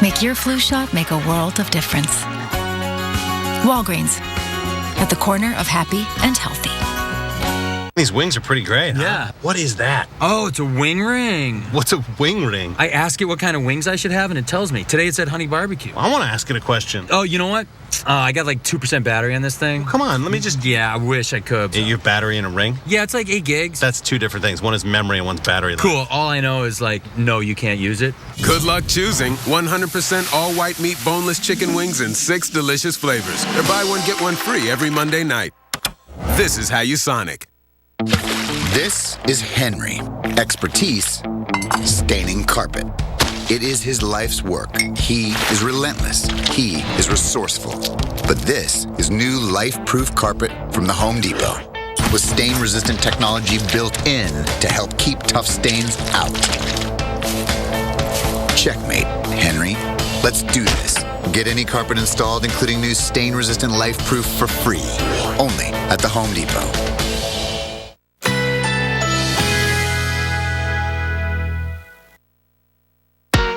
Make your flu shot make a world of difference. Walgreens, at the corner of happy and healthy. These wings are pretty great, huh? Yeah. What is that? Oh, it's a wing ring. What's a wing ring? I ask it what kind of wings I should have, and it tells me. Today it said honey barbecue. I want to ask it a question. Oh, you know what? I got like 2% battery on this thing. Come on, let me just... Yeah, I wish I could. Your battery in a ring? Yeah, it's like 8 gigs. That's 2 different things. One is memory and one's battery life. Cool. All I know is like, no, you can't use it. Good luck choosing 100% all-white meat boneless chicken wings in 6 delicious flavors. They're buy one, get one free every Monday night. This is How You Sonic. This is Henry. Expertise, staining carpet. It is his life's work. He is relentless. He is resourceful. But this is new life-proof carpet from the Home Depot, with stain-resistant technology built in to help keep tough stains out. Checkmate, Henry. Let's do this. Get any carpet installed, including new stain-resistant life-proof, for free. Only at the Home Depot.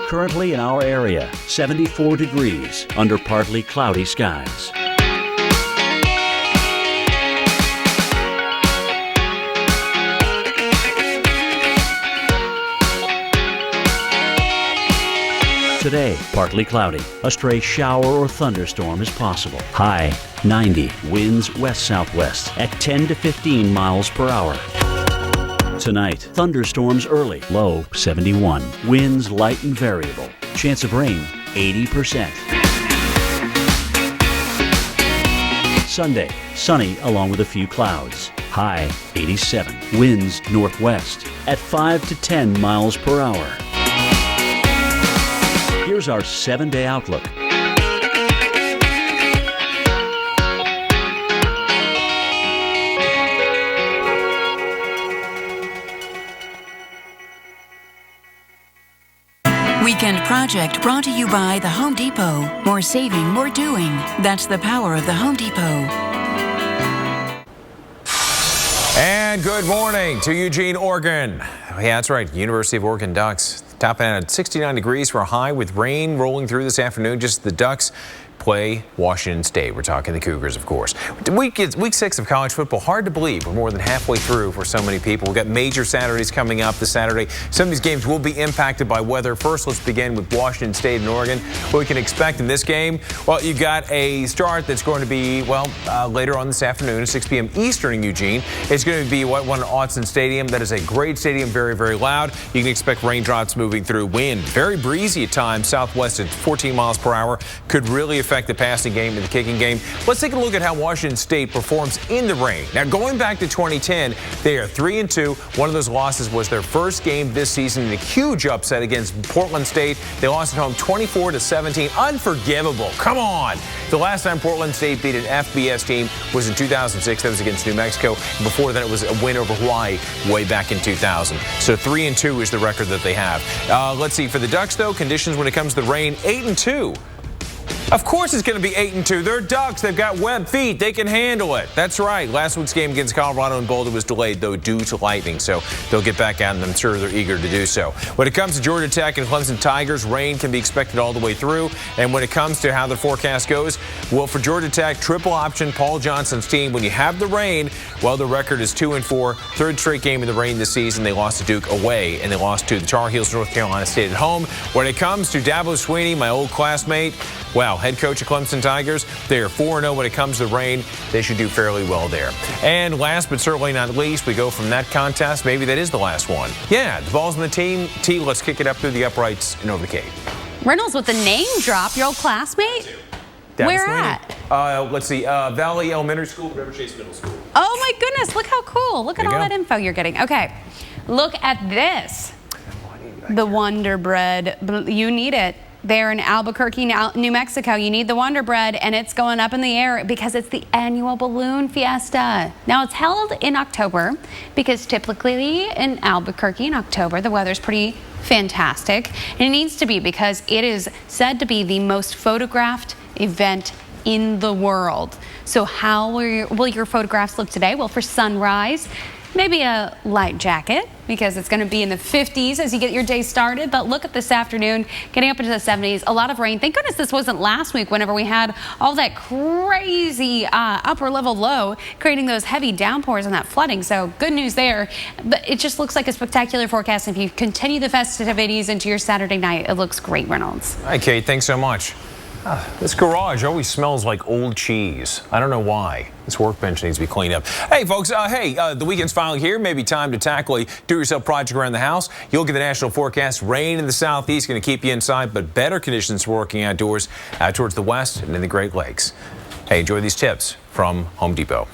Currently in our area, 74 degrees under partly cloudy skies. Today, partly cloudy. A stray shower or thunderstorm is possible. High 90, winds west-southwest at 10 to 15 miles per hour. Tonight, thunderstorms early, low 71. Winds light and variable. Chance of rain 80%. Sunday, sunny along with a few clouds. High 87. Winds northwest at 5 to 10 miles per hour. Here's our 7-day outlook. Weekend Project brought to you by the Home Depot. More saving, more doing. That's the power of the Home Depot. And good morning to Eugene, Oregon. Yeah, that's right. University of Oregon Ducks. Topping out at 69 degrees for a high with rain rolling through this afternoon. Just the Ducks play Washington State. We're talking the Cougars, of course. Week 6 of college football. Hard to believe we're more than halfway through for so many people. We've got major Saturdays coming up this Saturday. Some of these games will be impacted by weather. First, let's begin with Washington State and Oregon. What we can expect in this game? Well, you've got a start that's going to be, later on this afternoon at 6 p.m. Eastern in Eugene. It's going to be one at Autzen Stadium. That is a great stadium, very, very loud. You can expect raindrops moving through. Wind, very breezy at times, southwest at 14 miles per hour. Could really affect the passing game and the kicking game. Let's take a look at how Washington State performs in the rain. Now, going back to 2010, they are 3-2. One of those losses was their first game this season in a huge upset against Portland State. They lost at home 24-17. Unforgivable. Come on. The last time Portland State beat an FBS team was in 2006. That was against New Mexico. Before then, it was a win over Hawaii way back in 2000. So 3-2 is the record that they have. Let's see. For the Ducks, though, conditions when it comes to the rain, 8-2. Of course it's going to be 8-2. They're Ducks. They've got web feet. They can handle it. That's right. Last week's game against Colorado and Boulder was delayed, though, due to lightning. So they'll get back out, and I'm sure they're eager to do so. When it comes to Georgia Tech and Clemson Tigers, rain can be expected all the way through. And when it comes to how the forecast goes, well, for Georgia Tech, triple option Paul Johnson's team. When you have the rain, well, the record is 2-4. Third straight game in the rain this season. They lost to Duke away, and they lost to the Tar Heels, North Carolina State at home. When it comes to Dabo Swinney, my old classmate, wow, head coach of Clemson Tigers, they are 4-0 when it comes to the rain. They should do fairly well there. And last but certainly not least, we go from that contest. Maybe that is the last one. Yeah, the ball's in the team. T, let's kick it up through the uprights and over the Cape. Reynolds with the name drop. Your old classmate? Where at? Let's see. Valley Elementary School, River Chase Middle School. Oh, my goodness. Look how cool. Look at all that info you're getting. Okay. Look at this. The Wonder Bread. You need it. There in Albuquerque, New Mexico. You need the Wonder Bread, and it's going up in the air because it's the annual balloon fiesta. Now, it's held in October because typically in Albuquerque in October, the weather's pretty fantastic. And it needs to be because it is said to be the most photographed event in the world. So how will your photographs look today? Well, for sunrise, Maybe a light jacket because it's going to be in the 50s as you get your day started. But look at this afternoon, getting up into the 70s. A lot of rain. Thank goodness this wasn't last week whenever we had all that crazy upper level low creating those heavy downpours and that flooding. So good news there. But it just looks like a spectacular forecast. If you continue the festivities into your Saturday night, it looks great, Reynolds. Hi, Kate. Thanks so much. This garage always smells like old cheese. I don't know why. This workbench needs to be cleaned up. Hey, folks, the weekend's finally here. Maybe time to tackle a do-yourself project around the house. You'll get the national forecast. Rain in the southeast, going to keep you inside, but better conditions for working outdoors out towards the west and in the Great Lakes. Hey, enjoy these tips from Home Depot.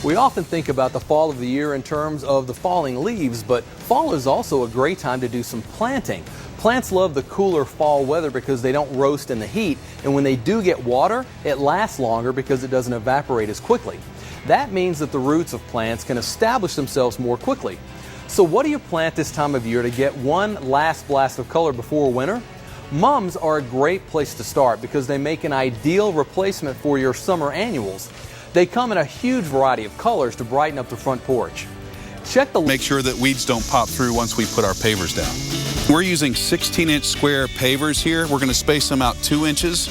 We often think about the fall of the year in terms of the falling leaves, but fall is also a great time to do some planting. Plants love the cooler fall weather because they don't roast in the heat, and when they do get water, it lasts longer because it doesn't evaporate as quickly. That means that the roots of plants can establish themselves more quickly. So what do you plant this time of year to get one last blast of color before winter? Mums are a great place to start because they make an ideal replacement for your summer annuals. They come in a huge variety of colors to brighten up the front porch. Make sure that weeds don't pop through once we put our pavers down. We're using 16-inch square pavers here. We're going to space them out 2 inches.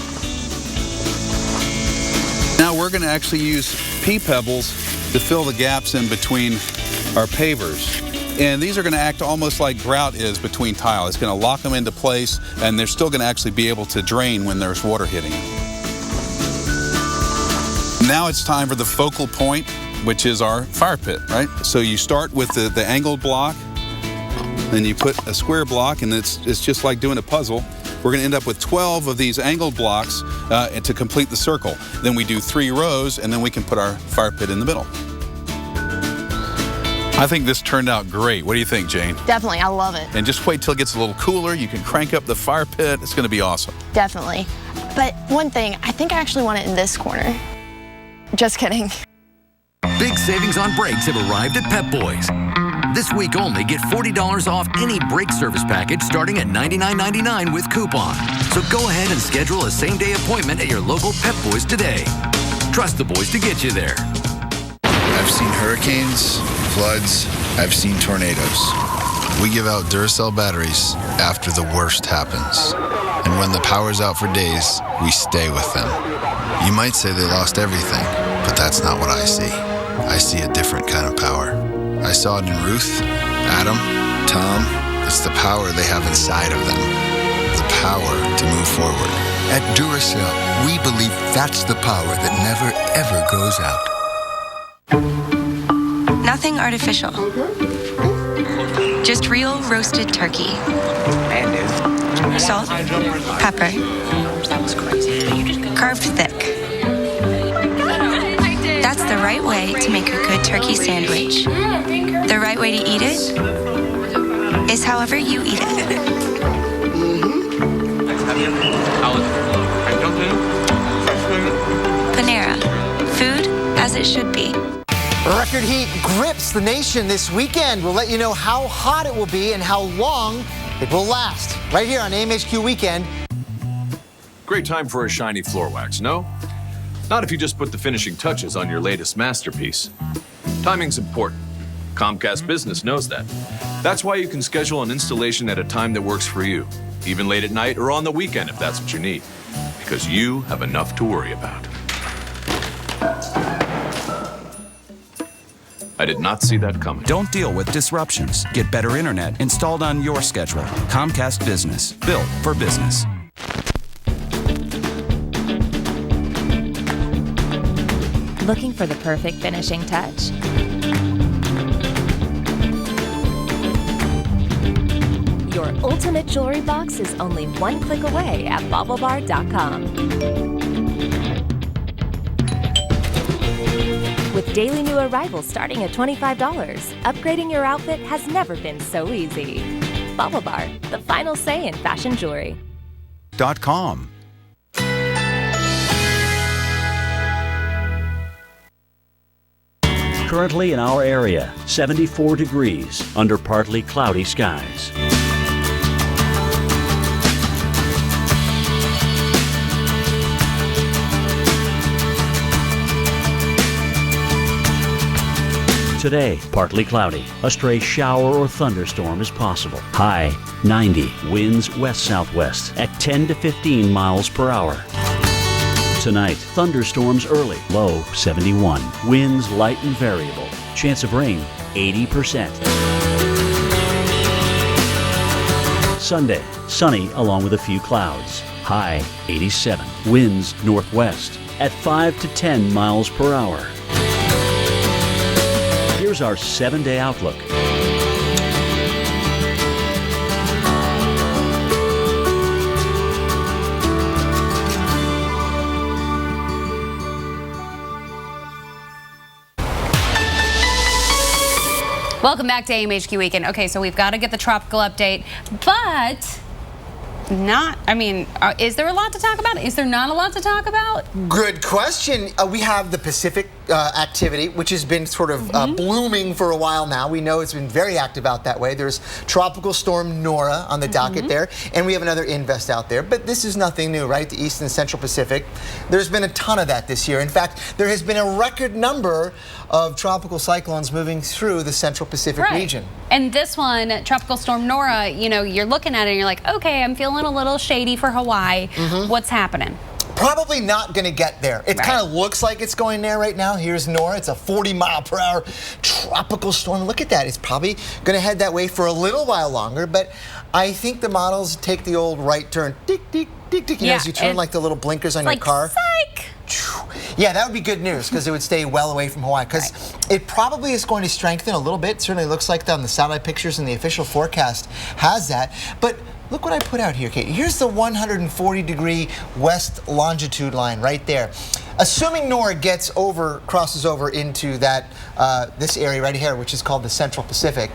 Now we're going to actually use pea pebbles to fill the gaps in between our pavers. And these are going to act almost like grout is between tile. It's going to lock them into place, and they're still going to actually be able to drain when there's water hitting them. Now it's time for the focal point, which is our fire pit, right? So you start with the angled block, then you put a square block, and it's just like doing a puzzle. We're going to end up with 12 of these angled blocks to complete the circle. Then we do 3 rows, and then we can put our fire pit in the middle. I think this turned out great. What do you think, Jane? Definitely, I love it. And just wait till it gets a little cooler. You can crank up the fire pit. It's going to be awesome. Definitely. But one thing, I think I actually want it in this corner. Just kidding. Big savings on brakes have arrived at Pep Boys. This week only, get $40 off any brake service package starting at $99.99 with coupon. So go ahead and schedule a same-day appointment at your local Pep Boys today. Trust the boys to get you there. I've seen hurricanes, floods, I've seen tornadoes. We give out Duracell batteries after the worst happens. And when the power's out for days, we stay with them. You might say they lost everything, but that's not what I see. I see a different kind of power. I saw it in Ruth, Adam, Tom. It's the power they have inside of them. The power to move forward. At Duracell, we believe that's the power that never, ever goes out. Nothing artificial. Just real roasted turkey. Salt, pepper, carved thick. That's the right way to make a good turkey sandwich. The right way to eat it is however you eat it. Panera, food as it should be. Record heat grips the nation this weekend. We'll let you know how hot it will be and how long it will last. Right here on AMHQ Weekend. Great time for a shiny floor wax, no? Not if you just put the finishing touches on your latest masterpiece. Timing's important. Comcast Business knows that. That's why you can schedule an installation at a time that works for you, even late at night or on the weekend if that's what you need, because you have enough to worry about. I did not see that coming. Don't deal with disruptions. Get better internet installed on your schedule. Comcast Business, built for business. Looking for the perfect finishing touch? Your ultimate jewelry box is only one click away at BaubleBar.com. With daily new arrivals starting at $25, upgrading your outfit has never been so easy. BaubleBar, the final say in fashion jewelry. .com. Currently in our area, 74 degrees under partly cloudy skies. Today, partly cloudy. A stray shower or thunderstorm is possible. High 90. Winds west-southwest at 10 to 15 miles per hour. Tonight, thunderstorms early. Low 71. Winds light and variable. Chance of rain 80%. Sunday, sunny along with a few clouds. High 87. Winds northwest at 5 to 10 miles per hour. Here's our 7-day outlook. Welcome back to AMHQ Weekend. Okay, so we've got to get the tropical update, but is there a lot to talk about? Is there not a lot to talk about? Good question. We have the Pacific activity, which has been sort of blooming for a while now. We know it's been very active out that way. There's Tropical Storm Nora on the docket there, and we have another invest out there. But this is nothing new, right? The East and Central Pacific. There's been a ton of that this year. In fact, there has been a record number of tropical cyclones moving through the Central Pacific region. And this one, Tropical Storm Nora, you're looking at it and you're like, okay, I'm feeling a little shady for Hawaii. What's happening? Probably not going to get there. It kind of looks like it's going there right now. Here's Nora. It's a 40-mile-per-hour tropical storm. Look at that. It's probably going to head that way for a little while longer, but I think the models take the old right turn. Tick, tick, tick, tick. As you turn like the little blinkers on your car. Psych! Yeah, that would be good news because it would stay well away from Hawaii because it probably is going to strengthen a little bit. It certainly looks like that on the satellite pictures and the official forecast has that. But look what I put out here, Kate. Here's the 140-degree west longitude line right there. Assuming Nora crosses over into that this area right here, which is called the Central Pacific.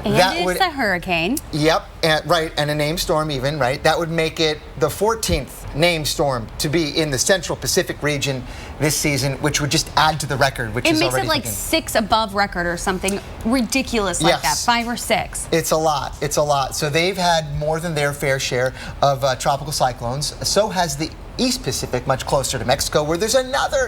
And it's a hurricane. Yep, and a named storm even, right? That would make it the 14th named storm to be in the Central Pacific region this season, which would just add to the record, which is already It makes it like 6 above record or something ridiculous like that, 5 or 6. It's a lot. It's a lot. So they've had more than their fair share of tropical cyclones. So has the East Pacific, much closer to Mexico, where there's another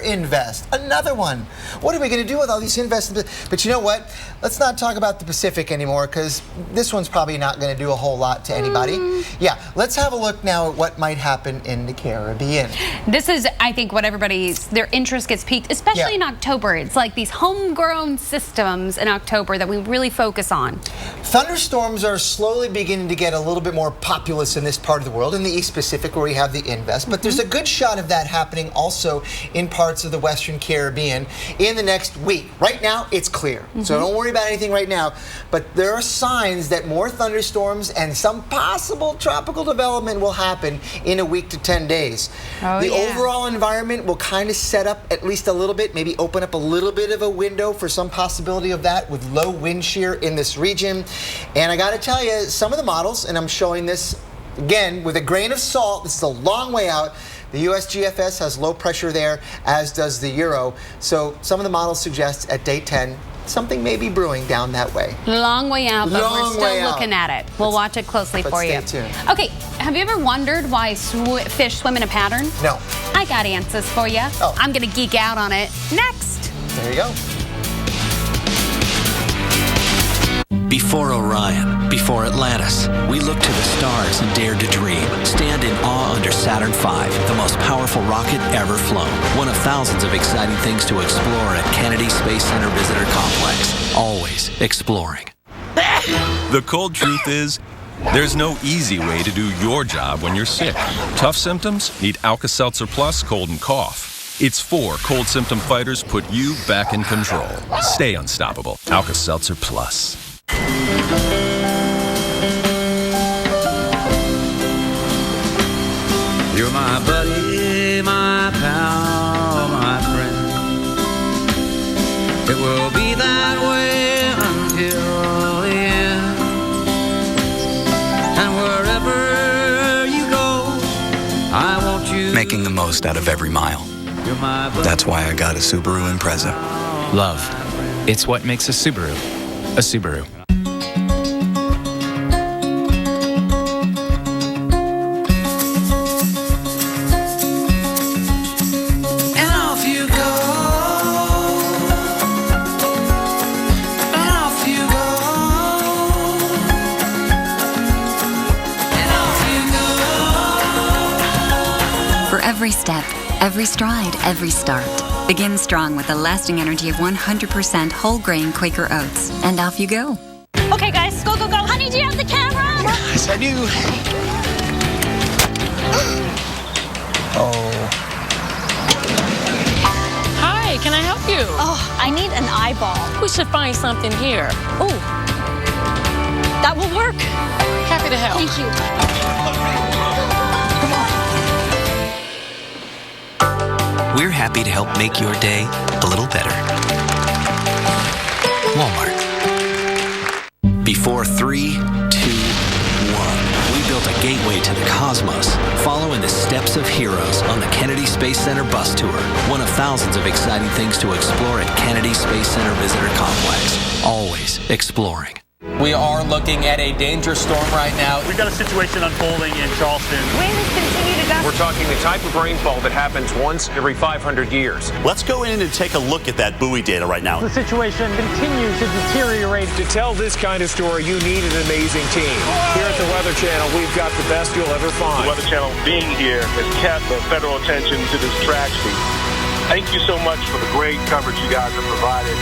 another one. What are we going to do with all these invests? But you know what? Let's not talk about the Pacific anymore because this one's probably not going to do a whole lot to anybody. Yeah, let's have a look now at what might happen in the Caribbean. This is, I think, what their interest gets piqued, especially in October. It's like these homegrown systems in October that we really focus on. Thunderstorms are slowly beginning to get a little bit more populous in this part of the world, in the East Pacific where we have the invest, but there's a good shot of that happening also in parts of the Western Caribbean in the next week. Right now, it's clear, so don't worry about anything right now, but there are signs that more thunderstorms and some possible tropical development will happen in a week to 10 days. The overall environment will kind of set up at least a little bit, maybe open up a little bit of a window for some possibility of that with low wind shear in this region. And I got to tell you, some of the models, and I'm showing this again with a grain of salt, this is a long way out. The USGFS has low pressure there, as does the Euro. So some of the models suggest at day 10, something may be brewing down that way. Long way out, but we're still looking at it. We'll watch it closely for you. Stay tuned. Okay, have you ever wondered why fish swim in a pattern? No. I got answers for you. I'm going to geek out on it next. There you go. Before Orion, before Atlantis, we looked to the stars and dared to dream. Stand in awe under Saturn V, the most powerful rocket ever flown. One of thousands of exciting things to explore at Kennedy Space Center Visitor Complex. Always exploring. The cold truth is, there's no easy way to do your job when you're sick. Tough symptoms? Need Alka-Seltzer Plus Cold and Cough. Its 4 cold symptom fighters put you back in control. Stay unstoppable. Alka-Seltzer Plus. You're my buddy, my pal, my friend. It will be that way until the end. And wherever you go, I want you. Making the most out of every mile. That's why I got a Subaru Impreza. Love. It's what makes a Subaru a Subaru. Every step, every stride, every start. Begin strong with the lasting energy of 100% whole grain Quaker Oats. And off you go. Okay, guys, go, go, go. Honey, do you have the camera? Yes, I do. Oh. Hi, can I help you? Oh, I need an eyeball. We should find something here. Oh, that will work. Happy to help. Thank you. We're happy to help make your day a little better. Walmart. Before 3, 2, 1, we built a gateway to the cosmos, following the steps of heroes on the Kennedy Space Center bus tour, one of thousands of exciting things to explore at Kennedy Space Center Visitor Complex. Always exploring. We are looking at a dangerous storm right now. We've got a situation unfolding in Charleston. Winds continue to gust. We're talking the type of rainfall that happens once every 500 years. Let's go in and take a look at that buoy data right now. The situation continues to deteriorate. To tell this kind of story, you need an amazing team. Here at the Weather Channel, we've got the best you'll ever find. The Weather Channel being here has kept the federal attention to this tragedy. Thank you so much for the great coverage you guys have provided.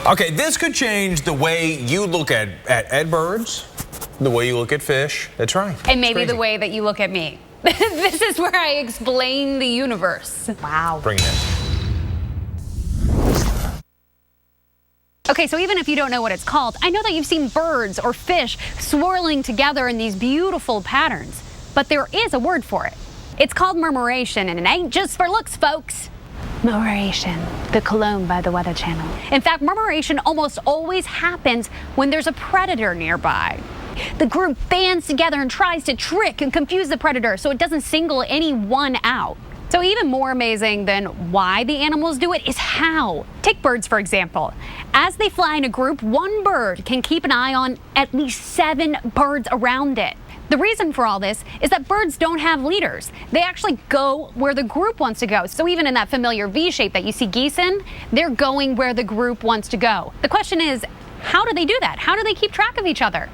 Okay, this could change the way you look at birds, the way you look at fish. That's right. And maybe the way that you look at me. This is where I explain the universe. Wow. Bring it in. Okay, so even if you don't know what it's called, I know that you've seen birds or fish swirling together in these beautiful patterns. But there is a word for it. It's called murmuration, and it ain't just for looks, folks. Murmuration, the cologne by the Weather Channel. In fact, murmuration almost always happens when there's a predator nearby. The group bands together and tries to trick and confuse the predator so it doesn't single anyone out. So even more amazing than why the animals do it is how. Take birds, for example. As they fly in a group, one bird can keep an eye on at least 7 birds around it. The reason for all this is that birds don't have leaders. They actually go where the group wants to go. So even in that familiar V shape that you see geese in, they're going where the group wants to go. The question is, how do they do that? How do they keep track of each other?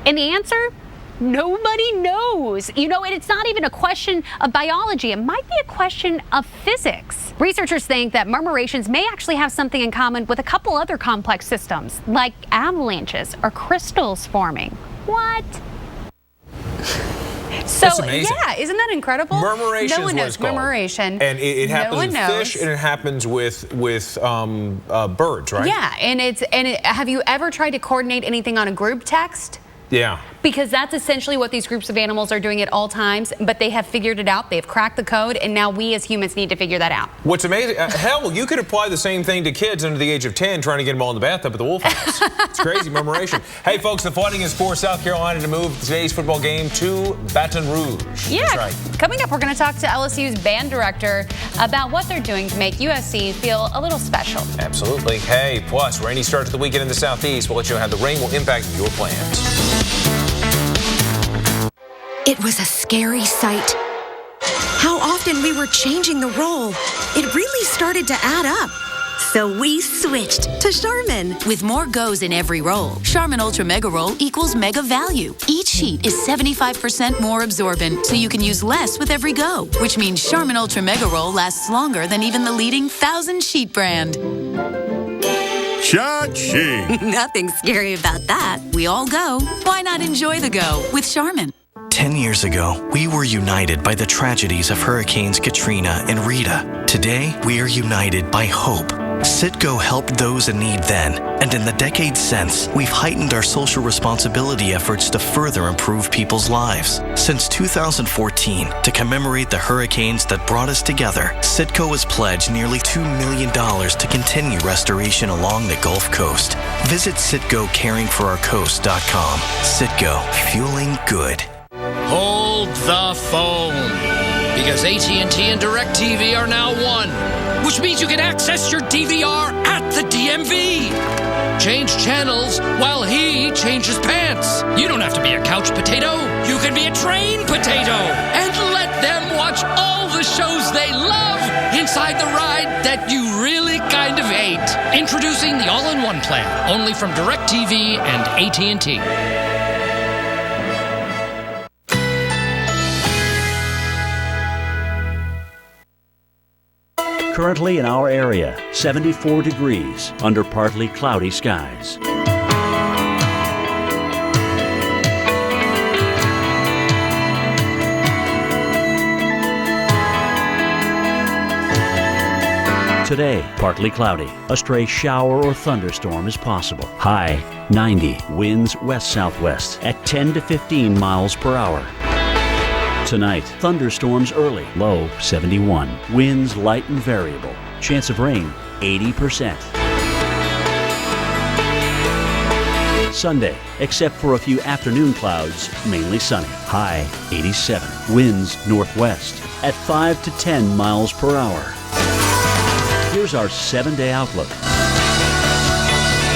And the answer? Nobody knows. You know, and it's not even a question of biology. It might be a question of physics. Researchers think that murmurations may actually have something in common with a couple other complex systems, like avalanches or crystals forming. What? So, That's amazing. yeah, isn't that incredible? Murmuration No one is what knows it's called. murmuration. And it happens one with knows. fish, and it happens with birds, right? Yeah, have you ever tried to coordinate anything on a group text? Yeah. Because that's essentially what these groups of animals are doing at all times, but they have figured it out, they've cracked the code, and now we as humans need to figure that out. What's amazing, hell, you could apply the same thing to kids under the age of 10 trying to get them all in the bathtub at the Wolf House. It's crazy, murmuration. Hey, folks, the flooding is for South Carolina to move today's football game to Baton Rouge. Yeah, That's right. Coming up, we're going to talk to LSU's band director about what they're doing to make USC feel a little special. Absolutely. Hey, plus, rainy start to the weekend in the Southeast. We'll let you know how the rain will impact your plans. It was a scary sight. How often we were changing the roll. It really started to add up. So we switched to Charmin. With more goes in every roll, Charmin Ultra Mega Roll equals mega value. Each sheet is 75% more absorbent, so you can use less with every go, which means Charmin Ultra Mega Roll lasts longer than even the leading 1,000 sheet brand. Cha-ching! Nothing scary about that. We all go. Why not enjoy the go with Charmin? 10 years ago, we were united by the tragedies of Hurricanes Katrina and Rita. Today, we are united by hope. Citgo helped those in need then, and in the decades since, we've heightened our social responsibility efforts to further improve people's lives. Since 2014, to commemorate the hurricanes that brought us together, Citgo has pledged nearly $2 million to continue restoration along the Gulf Coast. Visit CitgoCaringForOurCoast.com. Citgo, fueling good. Hold the phone, because AT&T and DirecTV are now one, which means you can access your DVR at the DMV. Change channels while he changes pants. You don't have to be a couch potato. You can be a train potato and let them watch all the shows they love inside the ride that you really kind of hate. Introducing the all-in-one plan, only from DirecTV and AT&T. Currently in our area, 74 degrees under partly cloudy skies. Today, partly cloudy. A stray shower or thunderstorm is possible. High 90. Winds west-southwest at 10 to 15 miles per hour. Tonight, thunderstorms early. Low 71. Winds light and variable. Chance of rain 80%. Sunday, except for a few afternoon clouds, mainly sunny. High 87. Winds northwest at 5 to 10 miles per hour. Here's our 7-day outlook.